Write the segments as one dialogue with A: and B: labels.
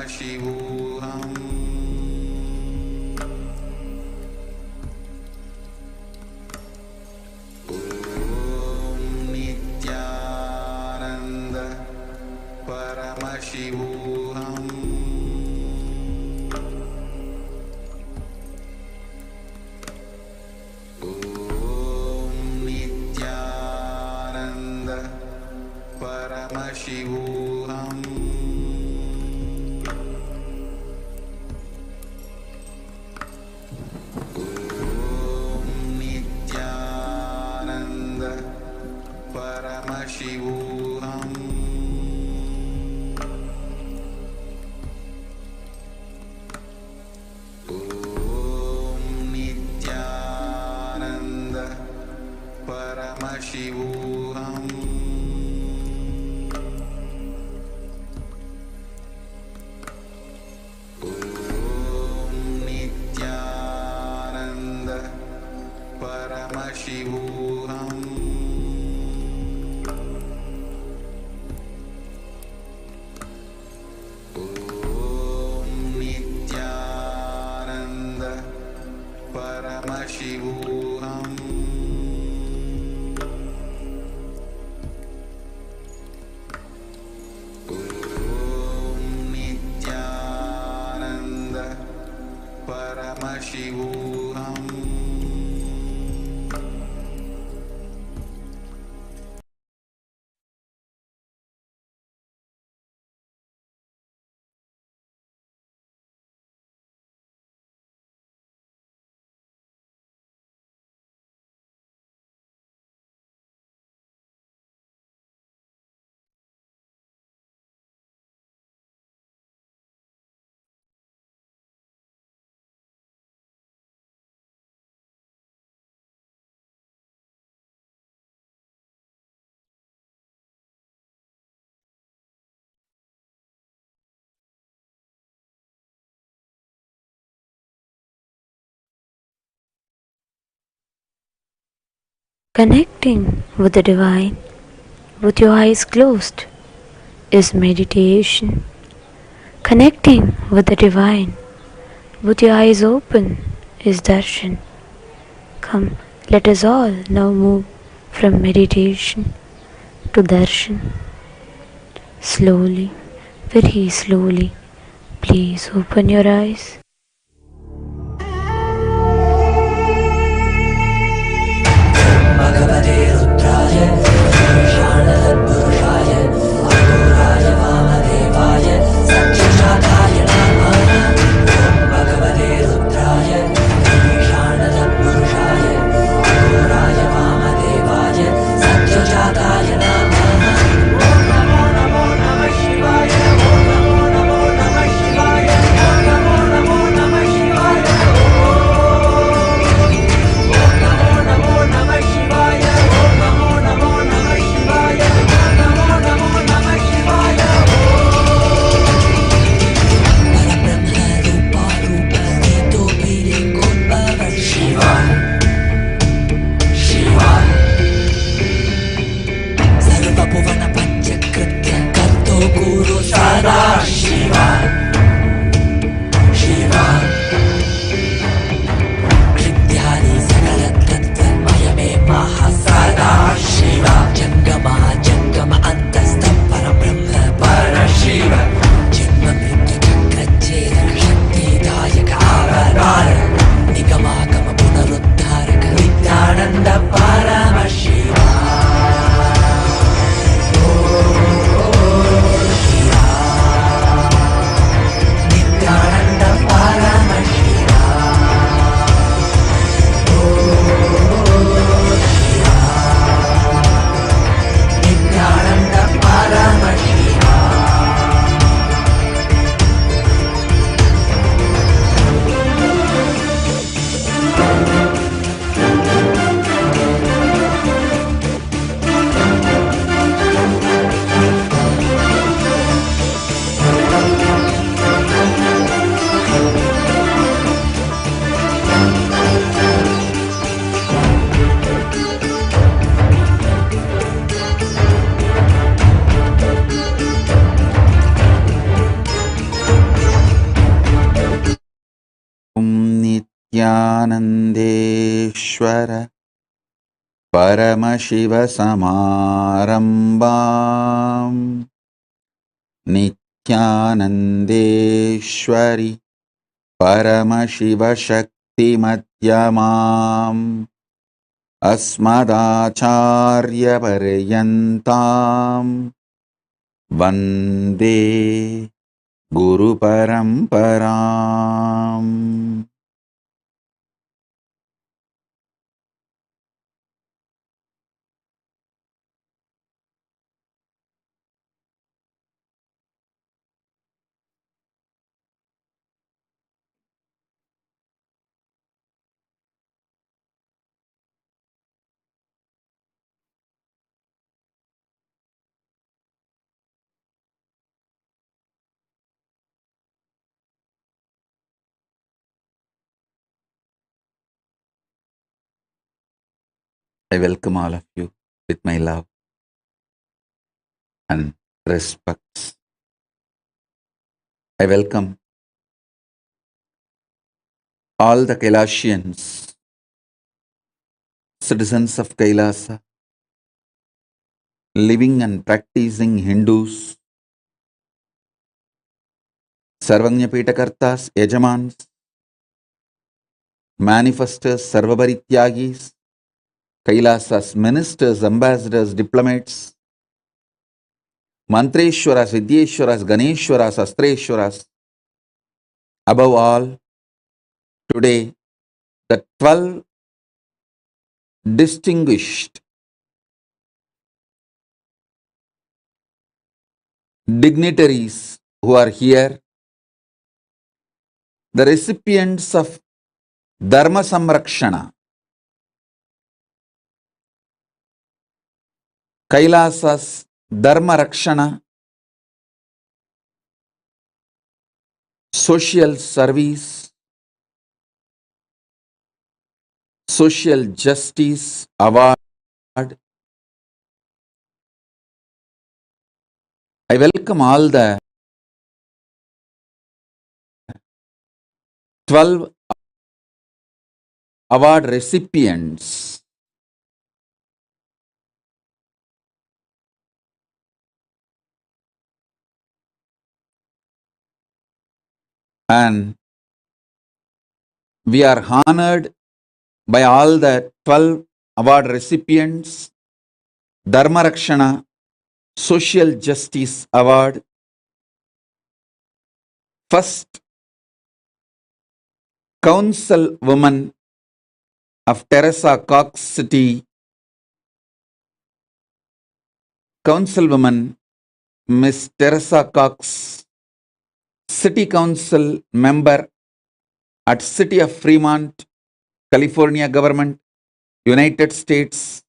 A: Paramashivoham. Om Nithyananda Paramashivoham. Om Nithyananda Paramashivoham. Paramashivoham. Om Nithyananda Paramashivoham. Om Nithyananda Paramashivoham. Paramashivoham. Om Nithyananda Paramashivoham.
B: Connecting with the Divine with your eyes closed is meditation. Connecting with the Divine with your eyes open is darshan. Come, let us all now move from meditation to darshan. Slowly, very slowly, please open your eyes.
C: भगवते रुद्राय ईशानसद्पुरुषाय अघोराय वामदेवाय सत्यजाताय नमः। भगवते रुद्राय ईशानसद्पुरुषाय अघोराय वामदेवाय सत्यजाताय नमः। ओम नमो नमो नमः शिवाय। ओम नमो नमो नमः शिवाय। ओम नमो नमो नमः शिवाय। ओम नमो नमो नमः शिवाय। ओम नमो नमो नमः शिवाय। ओम नमो नमो नमः शिवाय। परब्रह्म रूपा रूपनेतो वीर्योद्भव शिवा शिवा सर्वभुवन पंचकृत्य कर्तो गुरु सदा शिवा शिवा कृत्यानि सकलतत्त्वमयमे महासदा शिव जङ्गमा जङ्गम अन्तस्थ परब्रह्म परशिव जन्म मृत्युचक्रच्छेदक शक्तिदायक आवतार निगमागम पुनरुद्धारक नित्यानन्द परमशिव शिवा
A: नित्यानन्देश्वर परमशिवसमारम्भाम् नित्यानन्देश्वरि परमशिवशक्तिमध्यमाम् अस्मदाचार्यपर्यन्ताम् वन्दे गुरुपरम्पराम्. I welcome all of you with my love and respects. I welcome all the Kailasians, citizens of Kailasa, living and practicing Hindus, Sarvagnya Pitakartas, Yajamans, manifestors, Sarvabarityagis, Kailasas, ministers, ambassadors, diplomats, Mantreshwaras, Vidyeshwaras, Ganeshwaras, Astreshwaras. Above all, today, the 12 distinguished dignitaries who are here, the recipients of Dharma Samrakshana, Kailasas Dharma Rakshana, Social Service, Social Justice Award. I welcome all the 12 award recipients. And we are honored by all the 12 award recipients, Dharma Rakshana, Social Justice Award, First Councilwoman of Teresa Cox City, Councilwoman Miss Teresa Cox, City Council Member at City of Fremont, California Government, United States.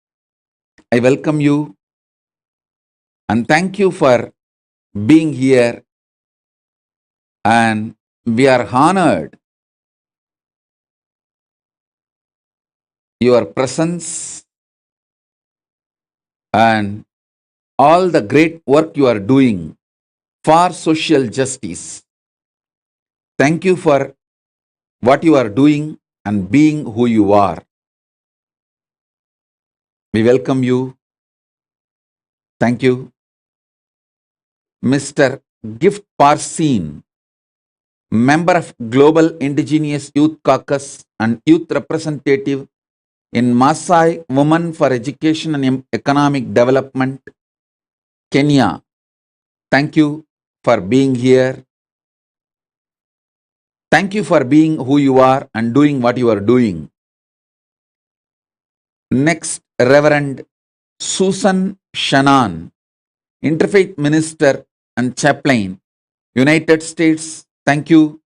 A: I welcome you and thank you for being here, and we are honored your presence and all the great work you are doing for social justice. Thank you for what you are doing and being who you are. We welcome you. Thank you. Mr. Gift Parsin, member of Global Indigenous Youth Caucus and Youth Representative in Maasai Women for Education and Economic Development, Kenya. Thank you for being here. Thank you for being who you are and doing what you are doing. Next, Reverend Susan Shannon, Interfaith Minister and Chaplain, United States. Thank you.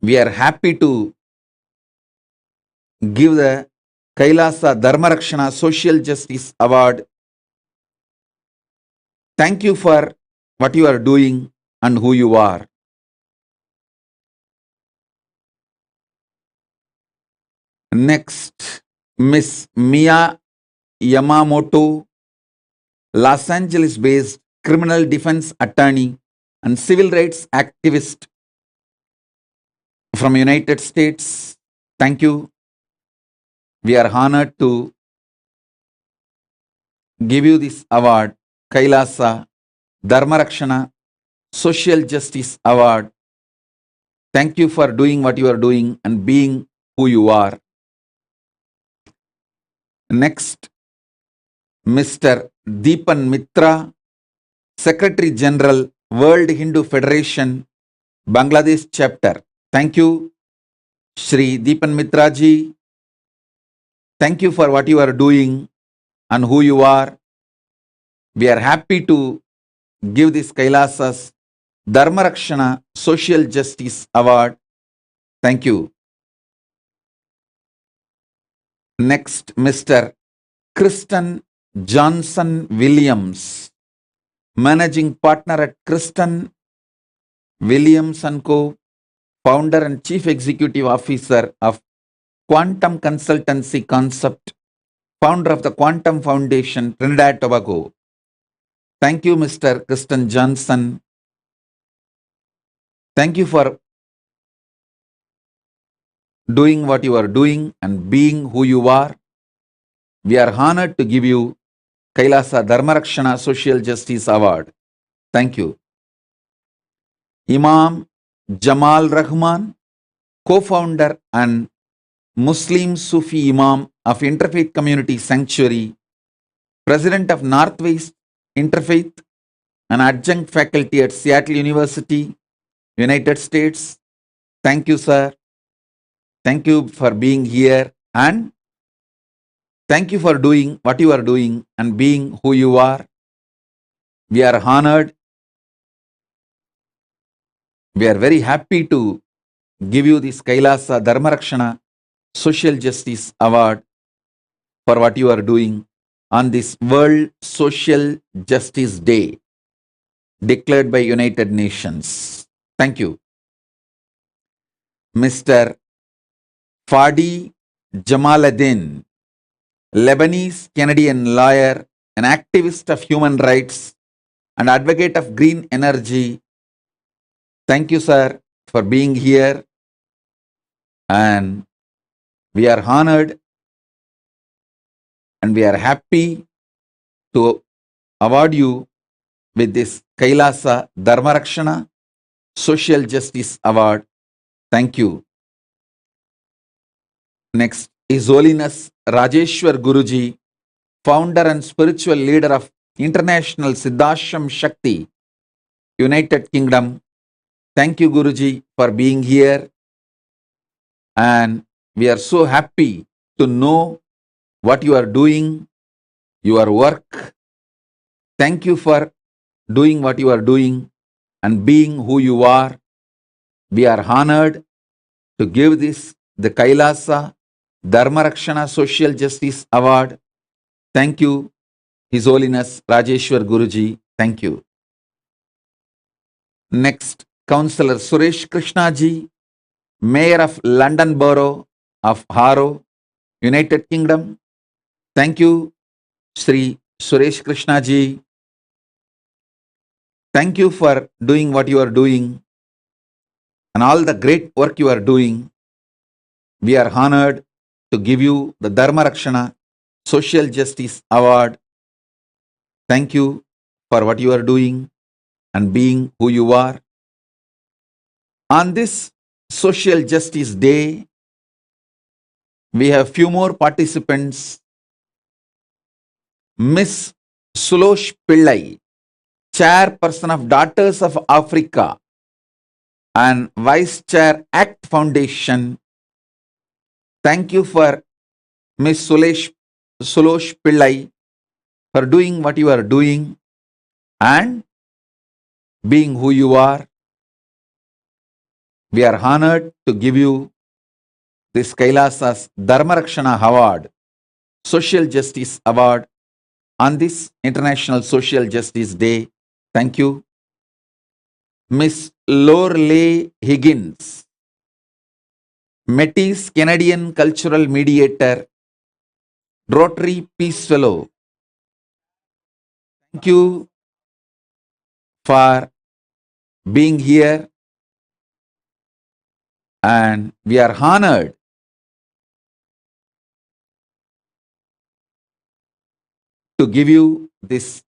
A: We are happy to give the Kailasa Dharma Rakshana Social Justice Award. Thank you for what you are doing and who you are. Next, Miss Mia Yamamoto, Los Angeles-based criminal defense attorney and civil rights activist from United States. Thank you. We are honored to give you this award, KAILASA Dharmarakshana Social Justice Award. Thank you for doing what you are doing and being who you are. Next, Mr. Deepan Mitra, Secretary General, World Hindu Federation, Bangladesh Chapter. Thank you, Shri Deepan Mitra ji. Thank you for what you are doing and who you are. We are happy to give this Kailasas Dharmarakshana Social Justice Award. Thank you. Next, Mr. Kristen Johnson Williams, Managing Partner at Kristen Williams & Co., Founder and Chief Executive Officer of Quantum Consultancy Concept, Founder of the Quantum Foundation, Trinidad Tobago. Thank you, Mr. Kristen Johnson. Thank you for doing what you are doing and being who you are. We are honored to give you Kailasa Dharmarakshana Social Justice Award. Thank you. Imam Jamal Rahman, co-founder and Muslim Sufi Imam of Interfaith Community Sanctuary, President of Northwest Interfaith, and adjunct faculty at Seattle University, United States. Thank you, sir. Thank you for being here and thank you for doing what you are doing and being who you are. We are honored. We are very happy to give you this Kailasa Dharmarakshana Social Justice Award for what you are doing on this World Social Justice Day declared by United Nations. Thank you. Mr. Fadi Jamaluddin, Lebanese Canadian lawyer, an activist of human rights, and advocate of green energy. Thank you, sir, for being here. And we are honored and we are happy to award you with this Kailasa Dharmarakshana Social Justice Award. Thank you. Next, His Holiness Rajeshwar Guruji, founder and spiritual leader of International Siddhashram Shakti, United Kingdom. Thank you, Guruji, for being here. And we are so happy to know what you are doing, your work. Thank you for doing what you are doing and being who you are. We are honored to give this the Kailasa Dharmarakshana Social Justice Award. Thank you, His Holiness Rajeshwar Guruji. Thank you. Next, Councillor Suresh Krishna ji, Mayor of London Borough of Harrow, United Kingdom. Thank you, Sri Suresh Krishna ji. Thank you for doing what you are doing and all the great work you are doing. We are honored to give you the Dharmarakshana Social Justice Award. Thank you for what you are doing and being who you are. On this Social Justice Day, we have few more participants. Miss Sulosh Pillai, Chairperson of Daughters of Africa and Vice Chair ACT Foundation. Thank you for Miss Sulosh Pillai for doing what you are doing and being who you are. We are honored to give you this Kailasa's Dharmarakshana Award, Social Justice Award on this International Social Justice Day. Thank you. Miss Lorelei Higgins, Métis Canadian Cultural Mediator, Rotary Peace Fellow. Thank you for being here and we are honored to give you this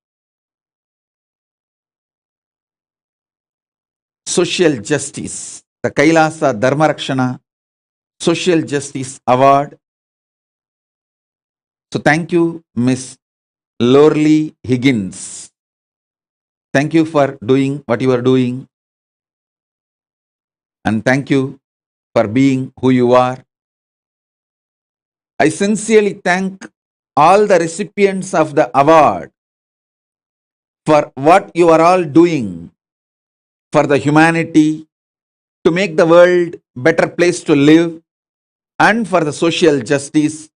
A: social justice, the KAILASA Dharmarakshana Social Justice Award. So thank you, Miss Lorley Higgins. Thank you for doing what you are doing, and thank you for being who you are. I sincerely thank all the recipients of the award for what you are all doing for the humanity, to make the world better place to live, and for the social justice.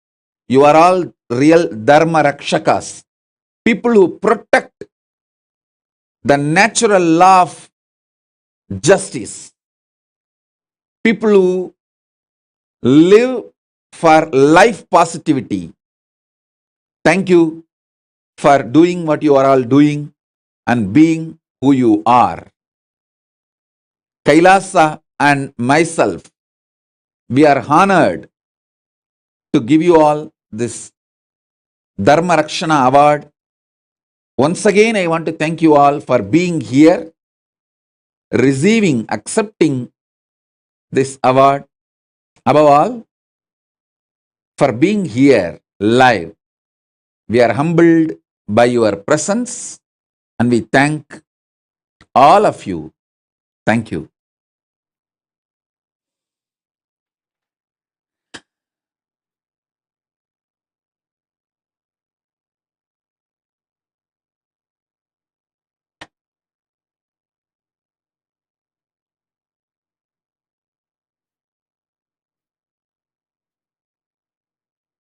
A: You are all real Dharma Rakshakas, people who protect the natural law of justice, people who live for life positivity. Thank you for doing what you are all doing and being who you are. Kailasa and myself, we are honored to give you all this Dharma Rakshana Award. Once again, I want to thank you all for being here, receiving, accepting this award. Above all, for being here live. We are humbled by your presence and we thank all of you. Thank you.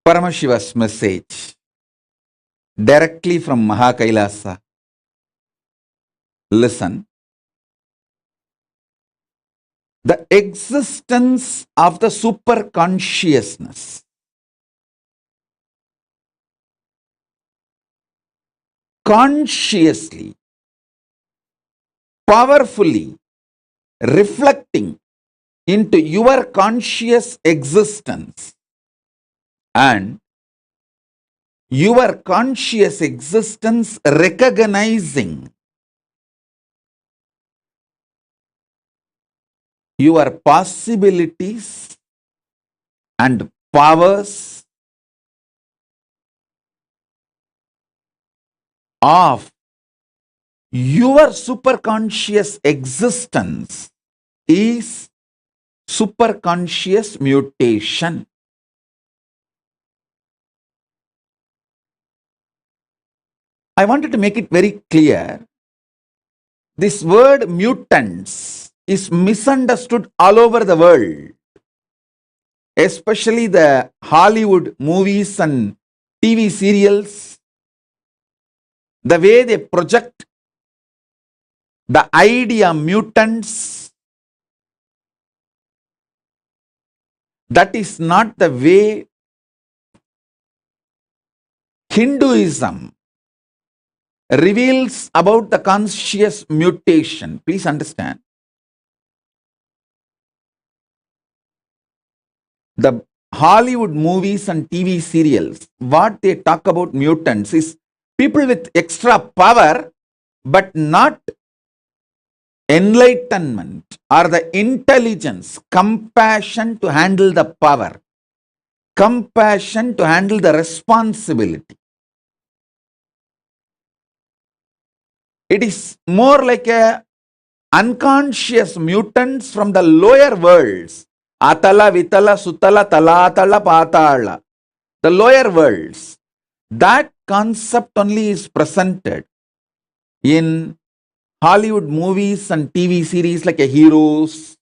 A: Paramashiva's message directly from Mahakailasa. Listen. The existence of the super consciousness consciously, powerfully reflecting into your conscious existence, and your conscious existence recognizing your possibilities and powers of your superconscious existence is superconscious mutation. I wanted to make it very clear. This word mutants is misunderstood all over the world, especially the Hollywood movies and TV serials. The way they project the idea mutants, that is not the way Hinduism reveals about the conscious mutation. Please understand. The Hollywood movies and TV serials, what they talk about mutants is people with extra power, but not enlightenment or the intelligence, compassion to handle the power, compassion to handle the responsibility. It is more like a unconscious mutants from the lower worlds. Atala, Vitala, Sutala, Talatala, Patala. The lower worlds. That concept only is presented in Hollywood movies and TV series like a Heroes,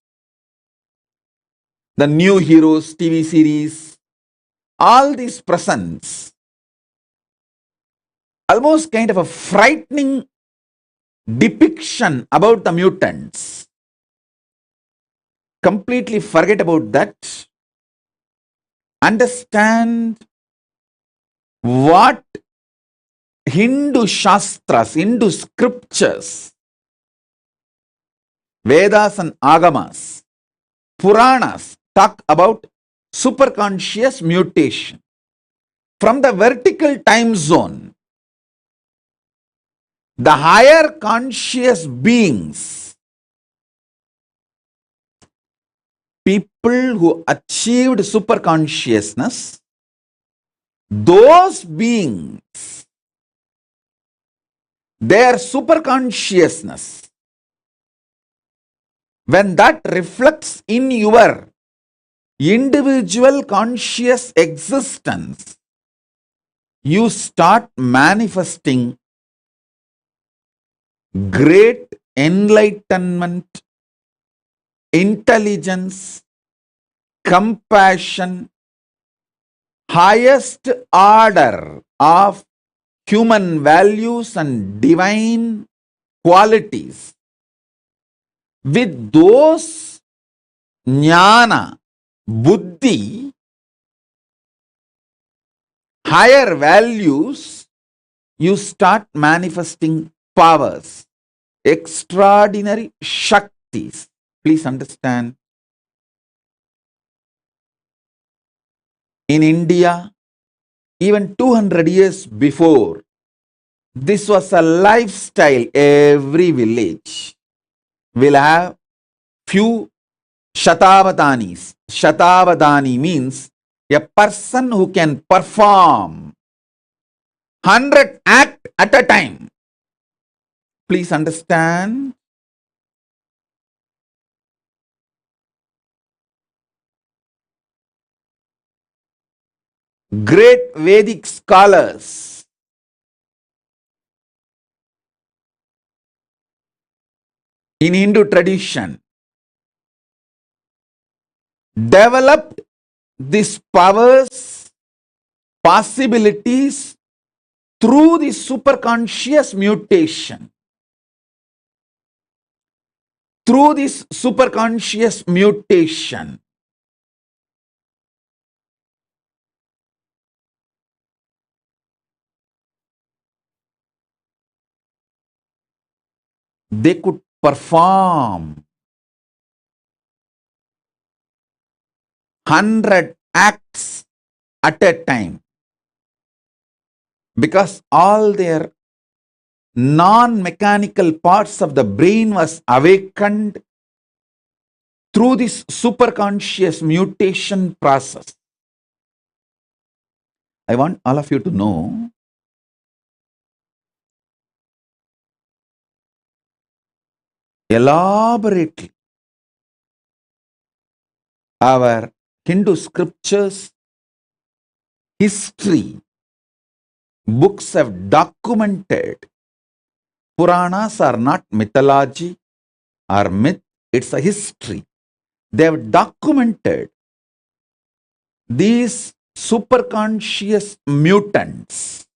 A: the New Heroes TV series. All these presents almost kind of a frightening depiction about the mutants. Completely forget about that. Understand what Hindu Shastras, Hindu scriptures, Vedas and Agamas Puranas talk about superconscious mutation. From the vertical time zone, the higher conscious beings, people who achieved superconsciousness, those beings, their superconsciousness, when that reflects in your individual conscious existence, you start manifesting great enlightenment, intelligence, compassion, highest order of human values and divine qualities. With those jnana, buddhi, higher values, you start manifesting powers, extraordinary shaktis. Please understand, in India, even 200 years before, this was a lifestyle. Every village will have few Shatavadanis. Shatavadani means a person who can perform 100 acts at a time. Please understand. Great Vedic scholars in Hindu tradition developed these powers, possibilities through the superconscious mutation. Through this superconscious mutation, they could perform 100 acts at a time because all their non-mechanical parts of the brain was awakened through this superconscious mutation process. I want all of you to know elaborately our Hindu scriptures, history, books have documented. Puranas are not mythology or myth, it's a history. They have documented these superconscious mutants,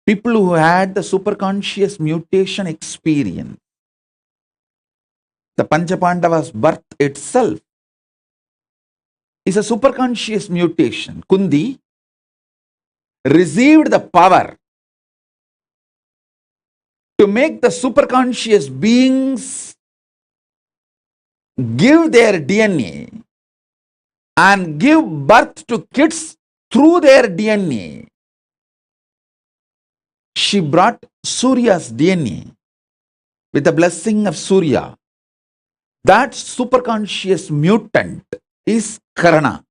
A: people who had the superconscious mutation experience. The Panchapandavas' birth itself is a superconscious mutation. Kundi received the power to make the superconscious beings give their DNA and give birth to kids through their DNA. She brought Surya's DNA with the blessing of Surya. That superconscious mutant is Karana.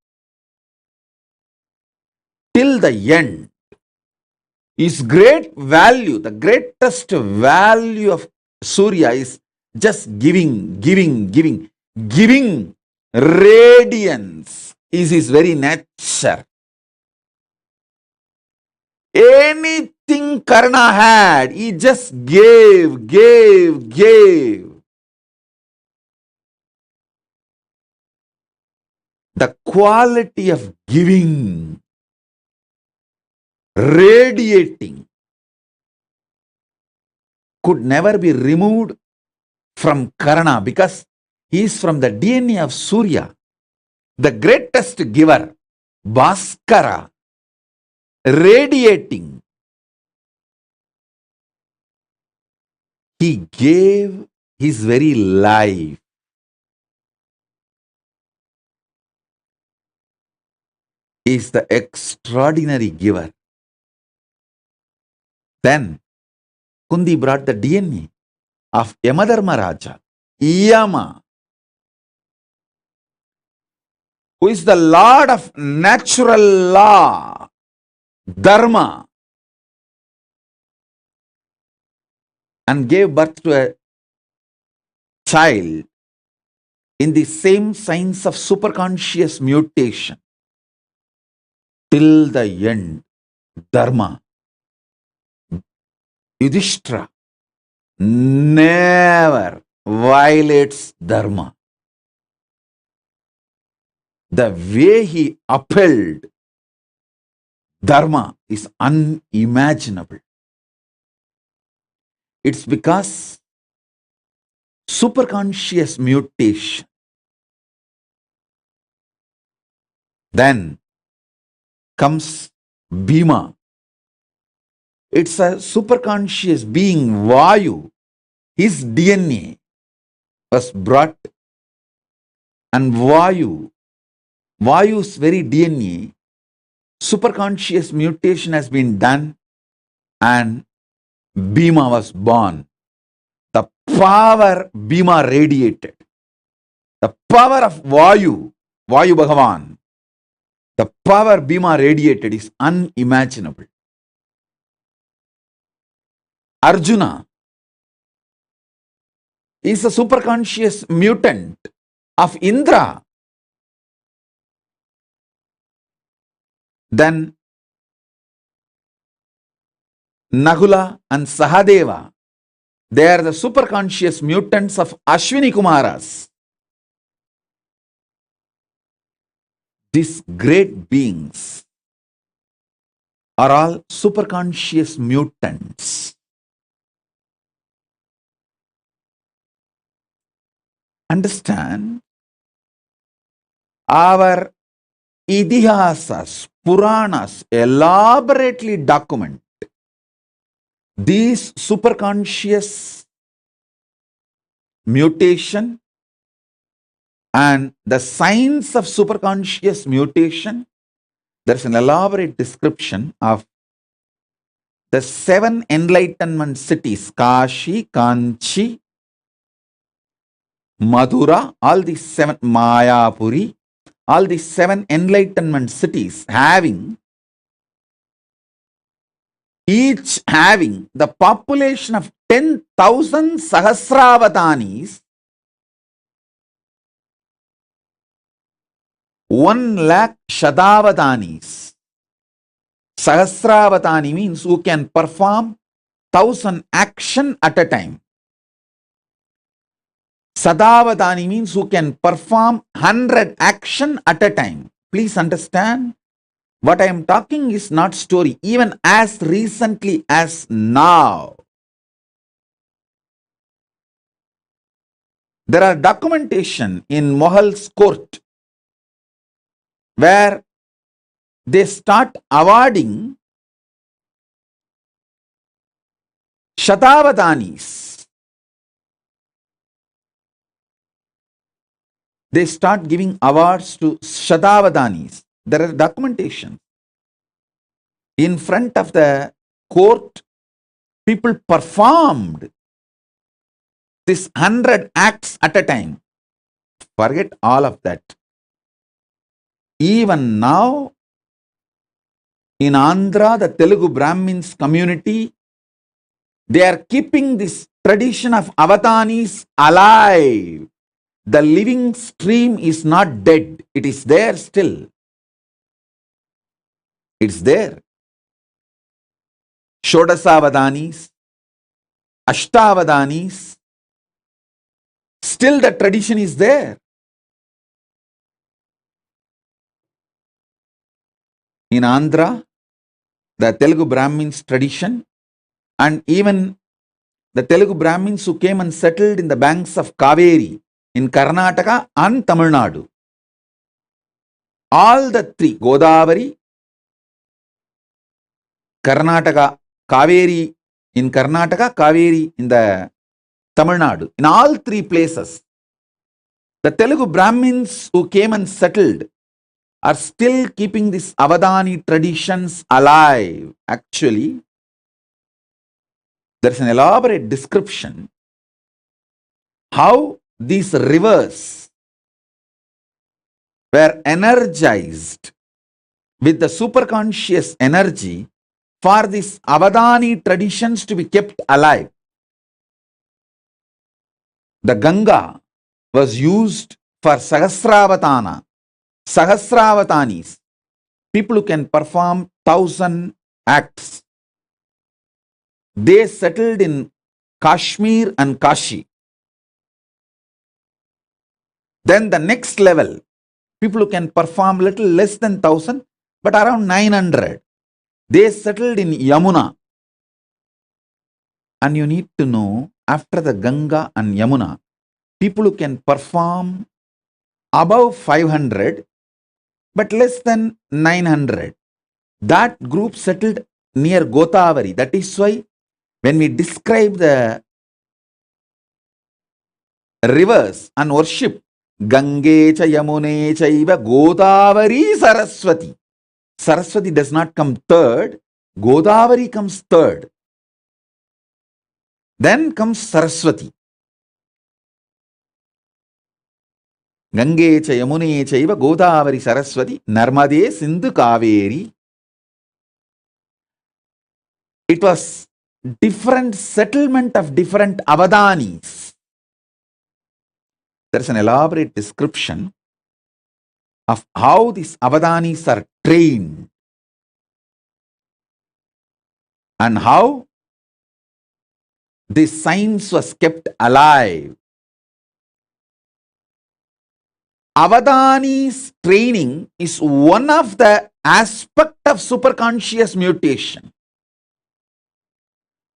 A: Till the end, his great value, the greatest value of Surya is just giving, giving, giving. Giving radiance is his very nature. Anything Karna had, he just gave, gave, gave. The quality of giving, radiating, could never be removed from Karna because he is from the DNA of Surya, the greatest giver, Bhaskara, radiating. He gave his very life. is the extraordinary giver. Then Kundi brought the DNA of Yamadharma Raja, Yama, who is the Lord of natural law, Dharma, and gave birth to a child in the same signs of superconscious mutation. Till the end, Dharma, Yudhishthira, never violates Dharma. The way he upheld Dharma is unimaginable. It's because superconscious mutation. Then comes Bhima. It's a superconscious being, Vayu. His DNA was brought, and Vayu's very DNA, superconscious mutation has been done, and Bhima was born. The power Bhima radiated, the power of Vayu Bhagavan, the power Bhima radiated is unimaginable. Arjuna is a superconscious mutant of Indra. Then Nahula and Sahadeva, they are the superconscious mutants of Ashwini Kumaras. These great beings are all superconscious mutants. Understand, our Idihasas, Puranas elaborately document these superconscious mutation and the signs of superconscious mutation. There's an elaborate description of the 7 enlightenment cities, Kashi, Kanchi, Madhura, all these 7, Mayapuri, all these 7 enlightenment cities each having the population of 10,000 Sahasravatanis, 1 lakh Shadavatanis. Sahasravatani means who can perform 1,000 action at a time. Sadavatani means who can perform 100 action at a time. Please understand, what I am talking is not story. Even as recently as now, there are documentation in Mohal's court where they start awarding Shatavadanis. They start giving awards to Shatavadanis. There are documentation. In front of the court, people performed this 100 acts at a time. Forget all of that. Even now, in Andhra, the Telugu Brahmins community, they are keeping this tradition of avatanis alive. The living stream is not dead. It is there still. It's there. Shodasavadanis, Ashtavadanis, still the tradition is there. In Andhra, the Telugu Brahmins tradition, and even the Telugu Brahmins who came and settled in the banks of Kaveri in Karnataka and Tamil Nadu. All the 3, Godavari, Karnataka, Kaveri in Karnataka, Kaveri in the Tamil Nadu. In all 3 places, the Telugu Brahmins who came and settled, are still keeping these Avadani traditions alive. Actually, there's an elaborate description how these rivers were energized with the superconscious energy for these Avadani traditions to be kept alive. The Ganga was used for Sahasravatanis, people who can perform 1,000 acts. They settled in Kashmir and Kashi. Then the next level, people who can perform little less than 1,000, but around 900. They settled in Yamuna. And you need to know, after the Ganga and Yamuna, people who can perform above 500, but less than 900. That group settled near Godavari. That is why when we describe the rivers and worship, Gange cha Yamune chaiva Godavari Saraswati. Saraswati does not come third, Godavari comes third. Then comes Saraswati. Gange cha Yamune chaiva Godavari Saraswati Narmade Sindhu Kaveri. It was different settlement of different Avadanis. There's an elaborate description of how these Avadanis are trained and how this science was kept alive. Avadani's training is one of the aspect of superconscious mutation.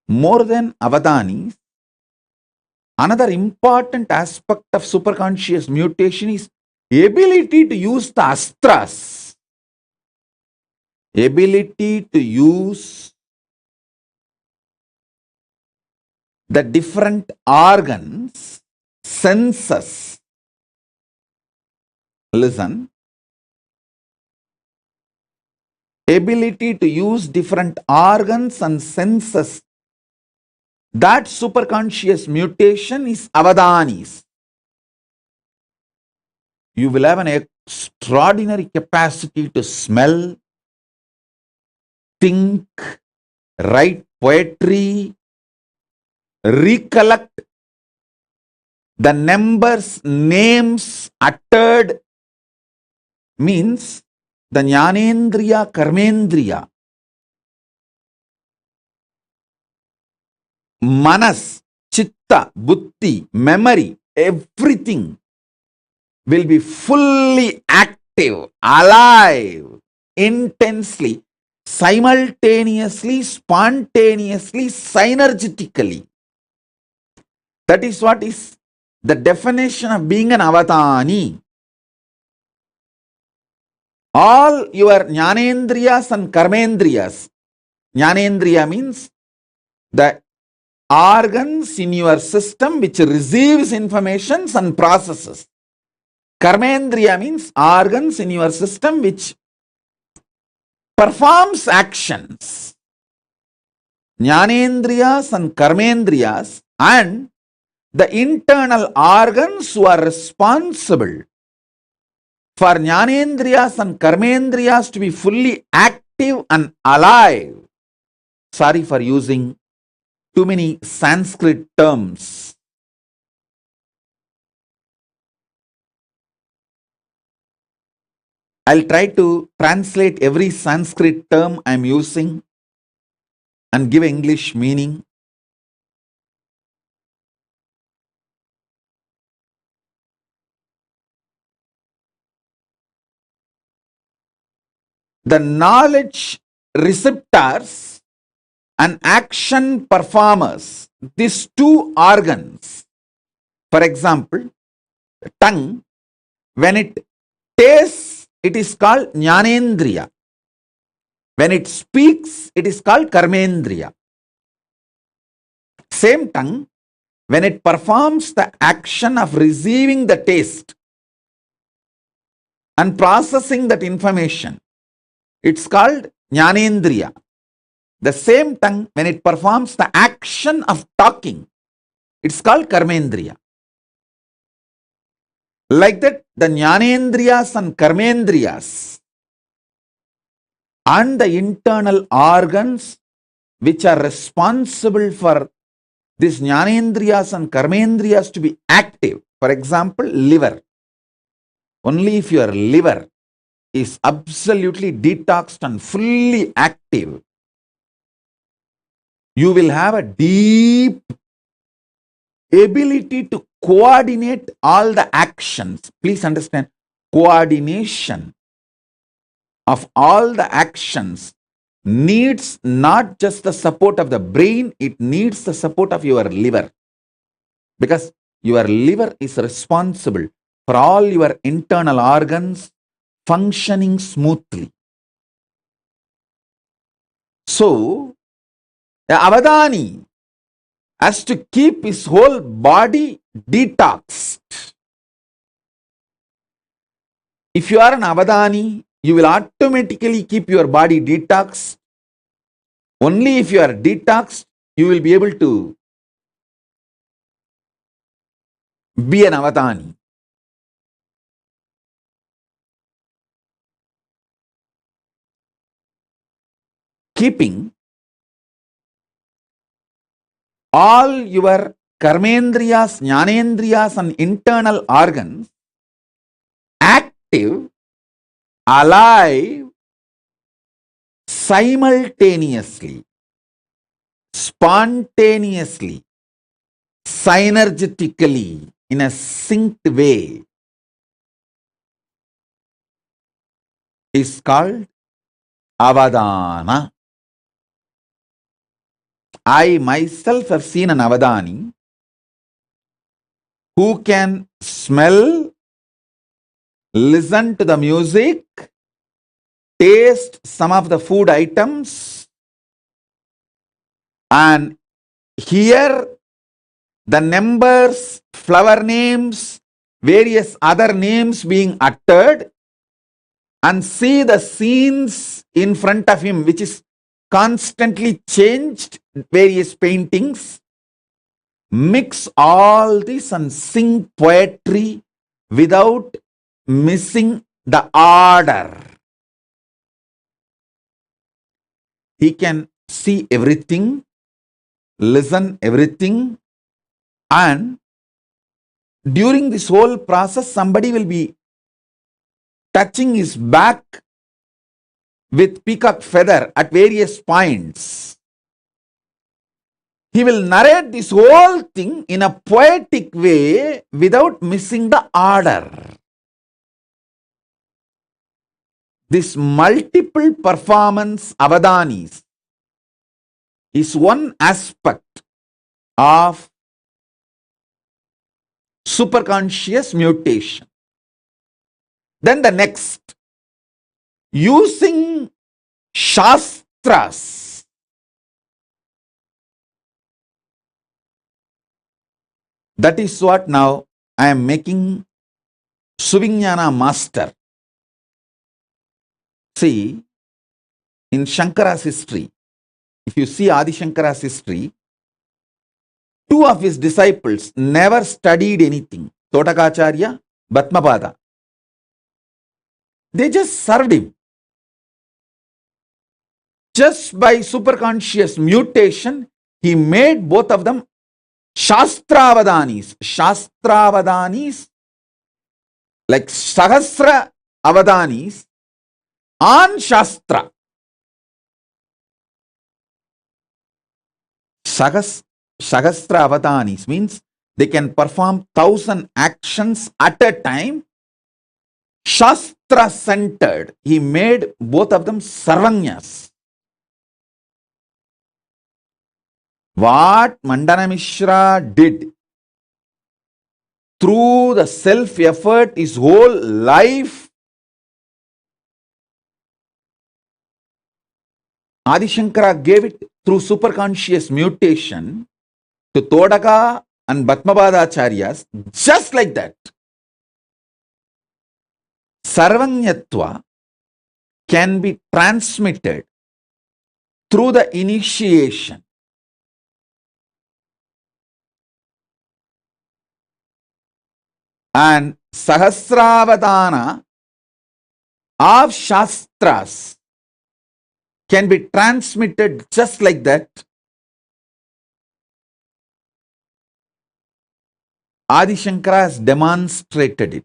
A: More than Avadanis, another important aspect of superconscious mutation is ability to use the astras. Ability to use the different organs, senses. Listen. Ability to use different organs and senses. That superconscious mutation is Avadanis. You will have an extraordinary capacity to smell, think, write poetry, recollect the numbers, names uttered, means the Jnanendriya, Karmendriya, Manas, Chitta, Buddhi, memory, everything will be fully active, alive, intensely, simultaneously, spontaneously, synergetically. That is what is the definition of being an Avatani. All your Jnanendriyas and Karmendriyas. Jnanendriya means the organs in your system which receives information and processes. Karmendriya means organs in your system which performs actions. Jnanendriyas and Karmendriyas and the internal organs who are responsible for Jnanendriyas and Karmendriyas to be fully active and alive. Sorry for using too many Sanskrit terms. I'll try to translate every Sanskrit term I'm using and give English meaning. The knowledge receptors and action performers, these two organs, for example, the tongue, when it tastes, it is called Jnanendriya. When it speaks, it is called Karmendriya. Same tongue, when it performs the action of receiving the taste, and processing that information. It's called Jnanendriya. The same tongue, when it performs the action of talking, it's called Karmendriya. Like that, the Jnanendriyas and Karmendriyas and the internal organs which are responsible for these Jnanendriyas and Karmendriyas to be active. For example, liver. Only if your liver is absolutely detoxed and fully active, you will have a deep ability to coordinate all the actions. Please understand, coordination of all the actions needs not just the support of the brain, it needs the support of your liver. Because your liver is responsible for all your internal organs functioning smoothly. So, the Avadani has to keep his whole body detoxed. If you are an Avadani, you will automatically keep your body detoxed. Only if you are detoxed, you will be able to be an Avadani. Keeping all your Karmendriyas, Jnanendriyas and internal organs active, alive, simultaneously, spontaneously, synergetically, in a synced way is called Avadana. I myself have seen an Avadani who can smell, listen to the music, taste some of the food items, and hear the numbers, flower names, various other names being uttered, and see the scenes in front of him, which is constantly changed, various paintings, mix all this and sing poetry without missing the order. He can see everything, listen everything, and during this whole process, somebody will be touching his back with peacock feather at various points. He will narrate this whole thing in a poetic way without missing the order. This multiple performance Avadanis is one aspect of superconscious mutation. Then the next, using Shastras. That is what now I am making Suvignana master. See, in Shankara's history, if you see Adi Shankara's history, two of his disciples never studied anything. Totakacharya, Bhatmapada. They just served him. Just by superconscious mutation, he made both of them Shastravadanis. Shastravadanis, like Sahasra Avadanis on Shastra. Sahasra Avadanis means they can perform 1,000 actions at a time. Shastra centered. He made both of them Sarvanyas. What Mandana Mishra did through the self-effort, his whole life, Adi Shankara gave it through superconscious mutation to Todaka and Bhatmabadacharyas, just like that. Sarvanyatva can be transmitted through the initiation. And Sahasravadana of Shastras can be transmitted just like that. Adi Shankara has demonstrated it.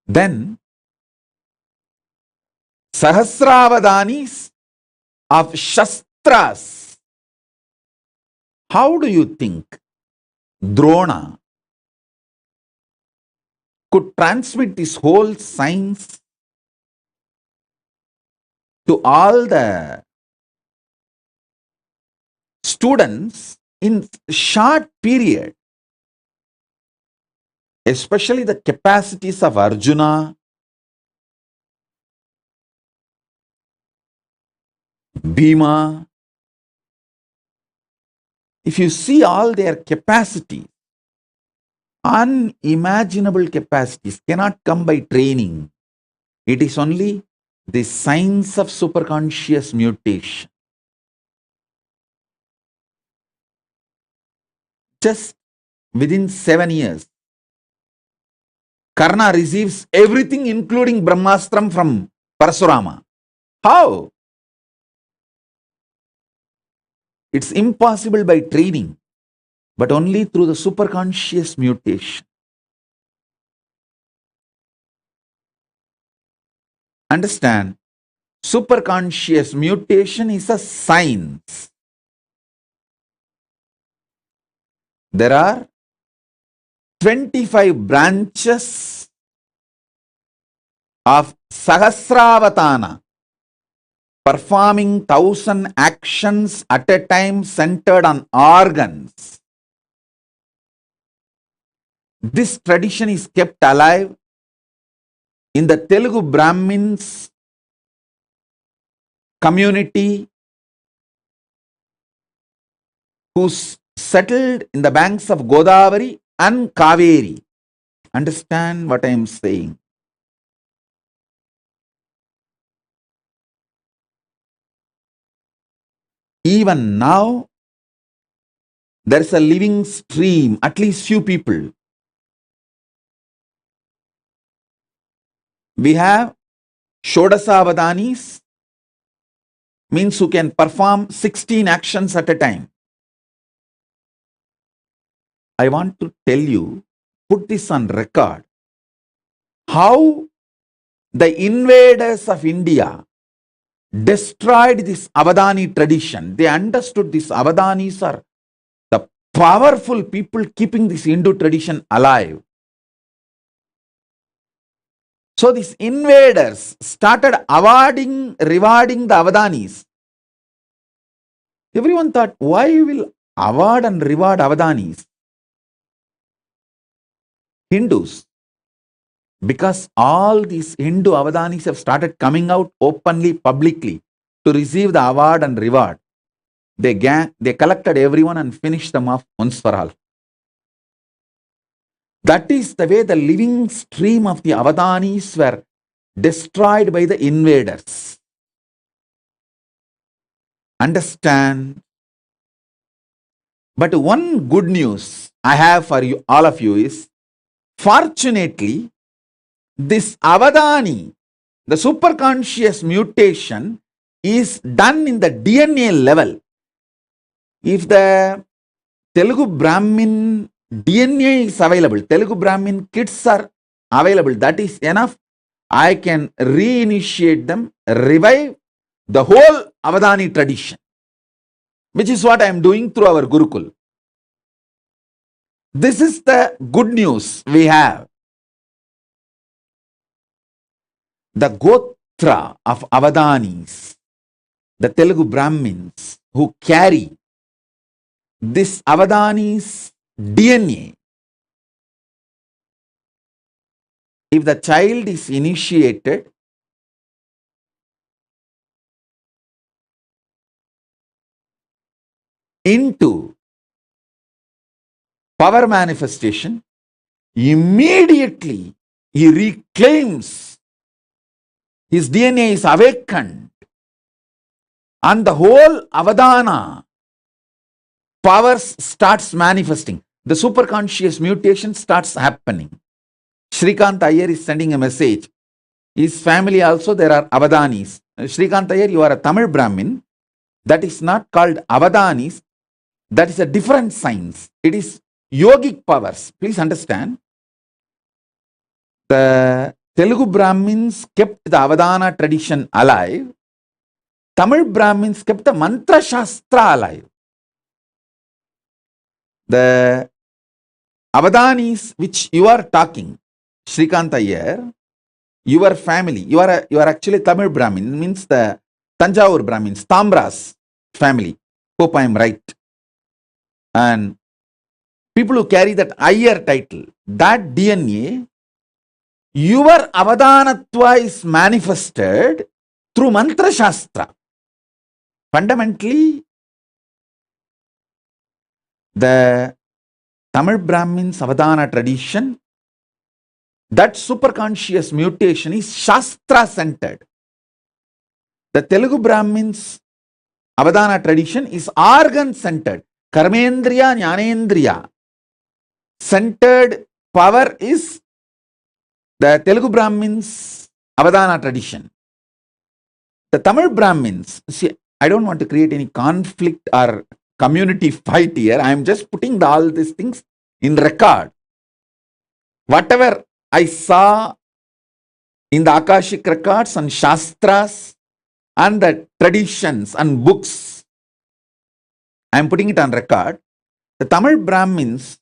A: Then Sahasravadanis of Shastras. How do you think Drona could transmit this whole science to all the students in short period? Especially the capacities of Arjuna, Bhima. If you see all their capacities, unimaginable capacities cannot come by training. It is only the science of superconscious mutation. Just within 7 years, Karna receives everything including Brahmastram from Parasurama. How? It's impossible by training, but only through the superconscious mutation. Understand, superconscious mutation is a science. There are 25 branches of Sahasravatana, performing 1,000 actions at a time centered on organs. This tradition is kept alive in the Telugu Brahmins community who settled in the banks of Godavari and Kaveri. Understand what I am saying? Even now, there is a living stream, at least few people. We have Shodasavadanis, means who can perform 16 actions at a time. I want to tell you, put this on record, how the invaders of India destroyed this Avadani tradition. They understood these Avadanis are the powerful people keeping this Hindu tradition alive. So these invaders started rewarding the Avadanis. Everyone thought, why will award and reward Avadanis? Hindus. Because all these Hindu Avadanis have started coming out openly, publicly to receive the award and reward. They collected everyone and finished them off once for all. That is the way the living stream of the Avadanis were destroyed by the invaders. Understand? But one good news I have for you, all of you, is fortunately, this Avadani, the superconscious mutation, is done in the DNA level. If the Telugu Brahmin DNA is available, Telugu Brahmin kids are available, that is enough. I can reinitiate them, revive the whole Avadani tradition, which is what I am doing through our Gurukul. This is the good news we have. The Gotra of Avadanis, the Telugu Brahmins who carry this Avadanis DNA, if the child is initiated, into power manifestation, immediately he reclaims, his DNA is awakened, and the whole Avadana powers starts manifesting. The superconscious mutation starts happening. Shrikant Iyer is sending a message. His family also, there are Avadanis. Shrikant Iyer, you are a Tamil Brahmin. That is not called Avadanis. That is a different science. It is yogic powers. Please understand. The Telugu Brahmins kept the Avadana tradition alive. Tamil Brahmins kept the Mantra Shastra alive. The Avadanis which you are talking, Shrikant Iyer, your family, you are actually Tamil Brahmin, means the Tanjavur Brahmins, Tambra's family. Hope I am right. And people who carry that Iyer title, that DNA, your Avadanatva is manifested through Mantra Shastra. Fundamentally, the Tamil Brahmins Avadana tradition, that superconscious mutation is Shastra centered. The Telugu Brahmins Avadana tradition is organ centered. Karmendriya, Jnanendriya centered power is the Telugu Brahmins Avadana tradition. The Tamil Brahmins, see, I don't want to create any conflict or community fight here. I am just putting all these things in record. Whatever I saw in the Akashic records and Shastras and the traditions and books, I am putting it on record. The Tamil Brahmins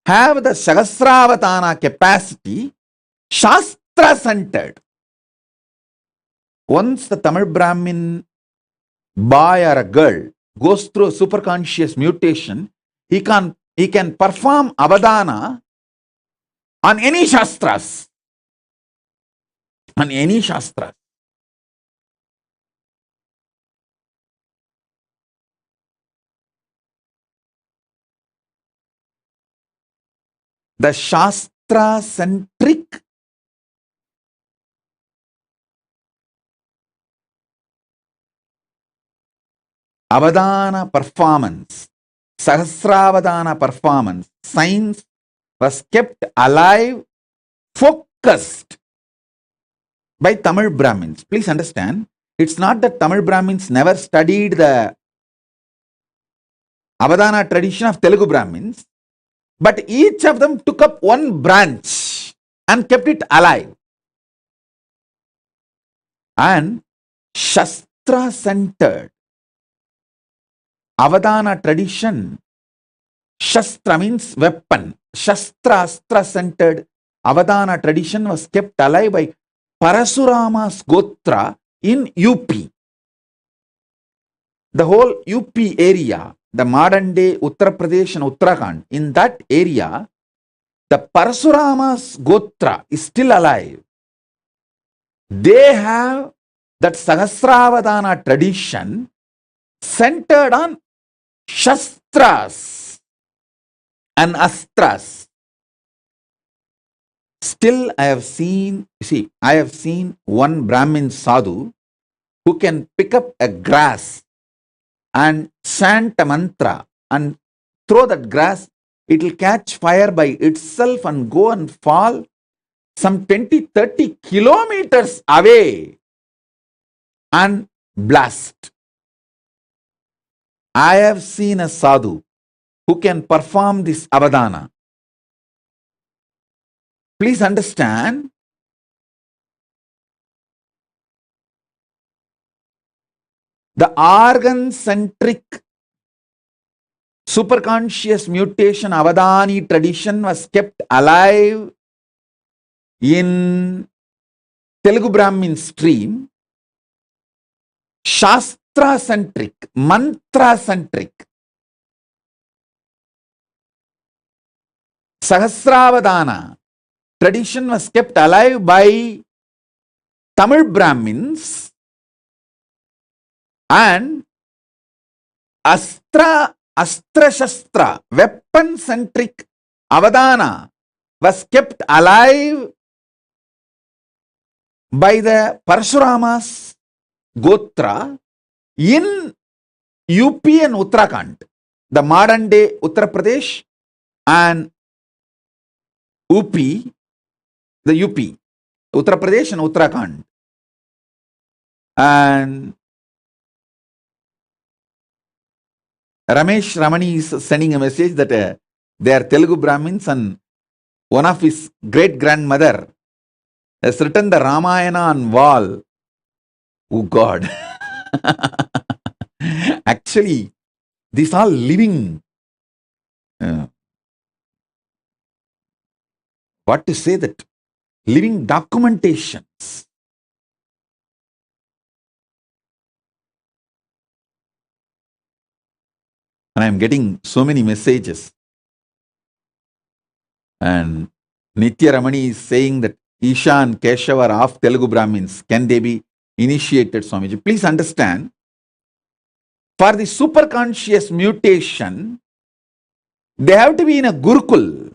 A: have the Sahasravatana capacity, Shastra centered. Once the Tamil Brahmin boy or a girl goes through a superconscious mutation, he can perform Avadana on any Shastras. On any Shastras. The Shastra centric Avadana performance, Sahasravadana performance, science was kept alive, focused by Tamil Brahmins. Please understand, it's not that Tamil Brahmins never studied the Avadana tradition of Telugu Brahmins, but each of them took up one branch and kept it alive. And Shastra centered Avadana tradition, Shastra means weapon. Shastra, Astra centered Avadana tradition was kept alive by Parasurama's Gotra in UP. The whole UP area, the modern day Uttar Pradesh and Uttarakhand, in that area, the Parasurama's Gotra is still alive. They have that Sahasravadana tradition centered on Shastras and Astras. Still, I have seen one Brahmin sadhu who can pick up a grass and chant a mantra and throw that grass, it will catch fire by itself and go and fall some 20-30 kilometers away and blast. I have seen a sadhu who can perform this Avadana. Please understand, the organ-centric superconscious mutation Avadani tradition was kept alive in Telugu Brahmin stream. Shastra-centric, mantra-centric, Sahasravadana tradition was kept alive by Tamil Brahmins, and Astra astra-shastra, weapon-centric avadana was kept alive by the Parashurama's Gotra in UP and Uttarakhand, the modern day Uttar Pradesh and UP, the UP, Uttar Pradesh and Uttarakhand. And Ramesh Ramani is sending a message that they are Telugu Brahmins and one of his great grandmother has written the Ramayana on wall. Oh God. Actually, these are living, what to say that, living documentations. And I am getting so many messages. And Nitya Ramani is saying that Isha and Keshava are half Telugu Brahmins. Can they be initiated, Swamiji? Please understand, for the superconscious mutation, they have to be in a Gurukul.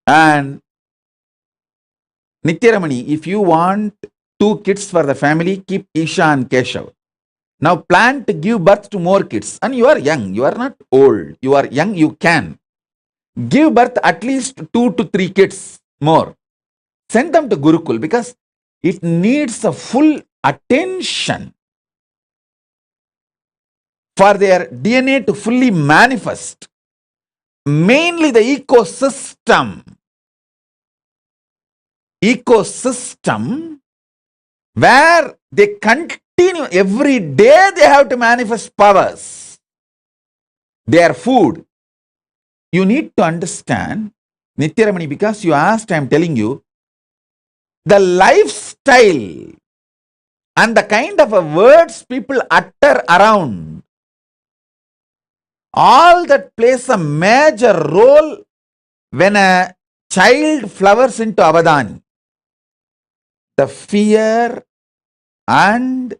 A: And Nitya Ramani, if you want 2 kids for the family, keep Isha and Keshav. Now plan to give birth to more kids. And you are young, you are not old. You are young, you can. Give birth at least 2 to 3 kids more. Send them to Gurukul because it needs a full attention for their DNA to fully manifest. Mainly the ecosystem where they continue every day, they have to manifest powers. Their food. You need to understand, Nitya Ramani, because you asked, I am telling you, the lifestyle and the kind of words people utter around, all that plays a major role when a child flowers into Avadani. The fear and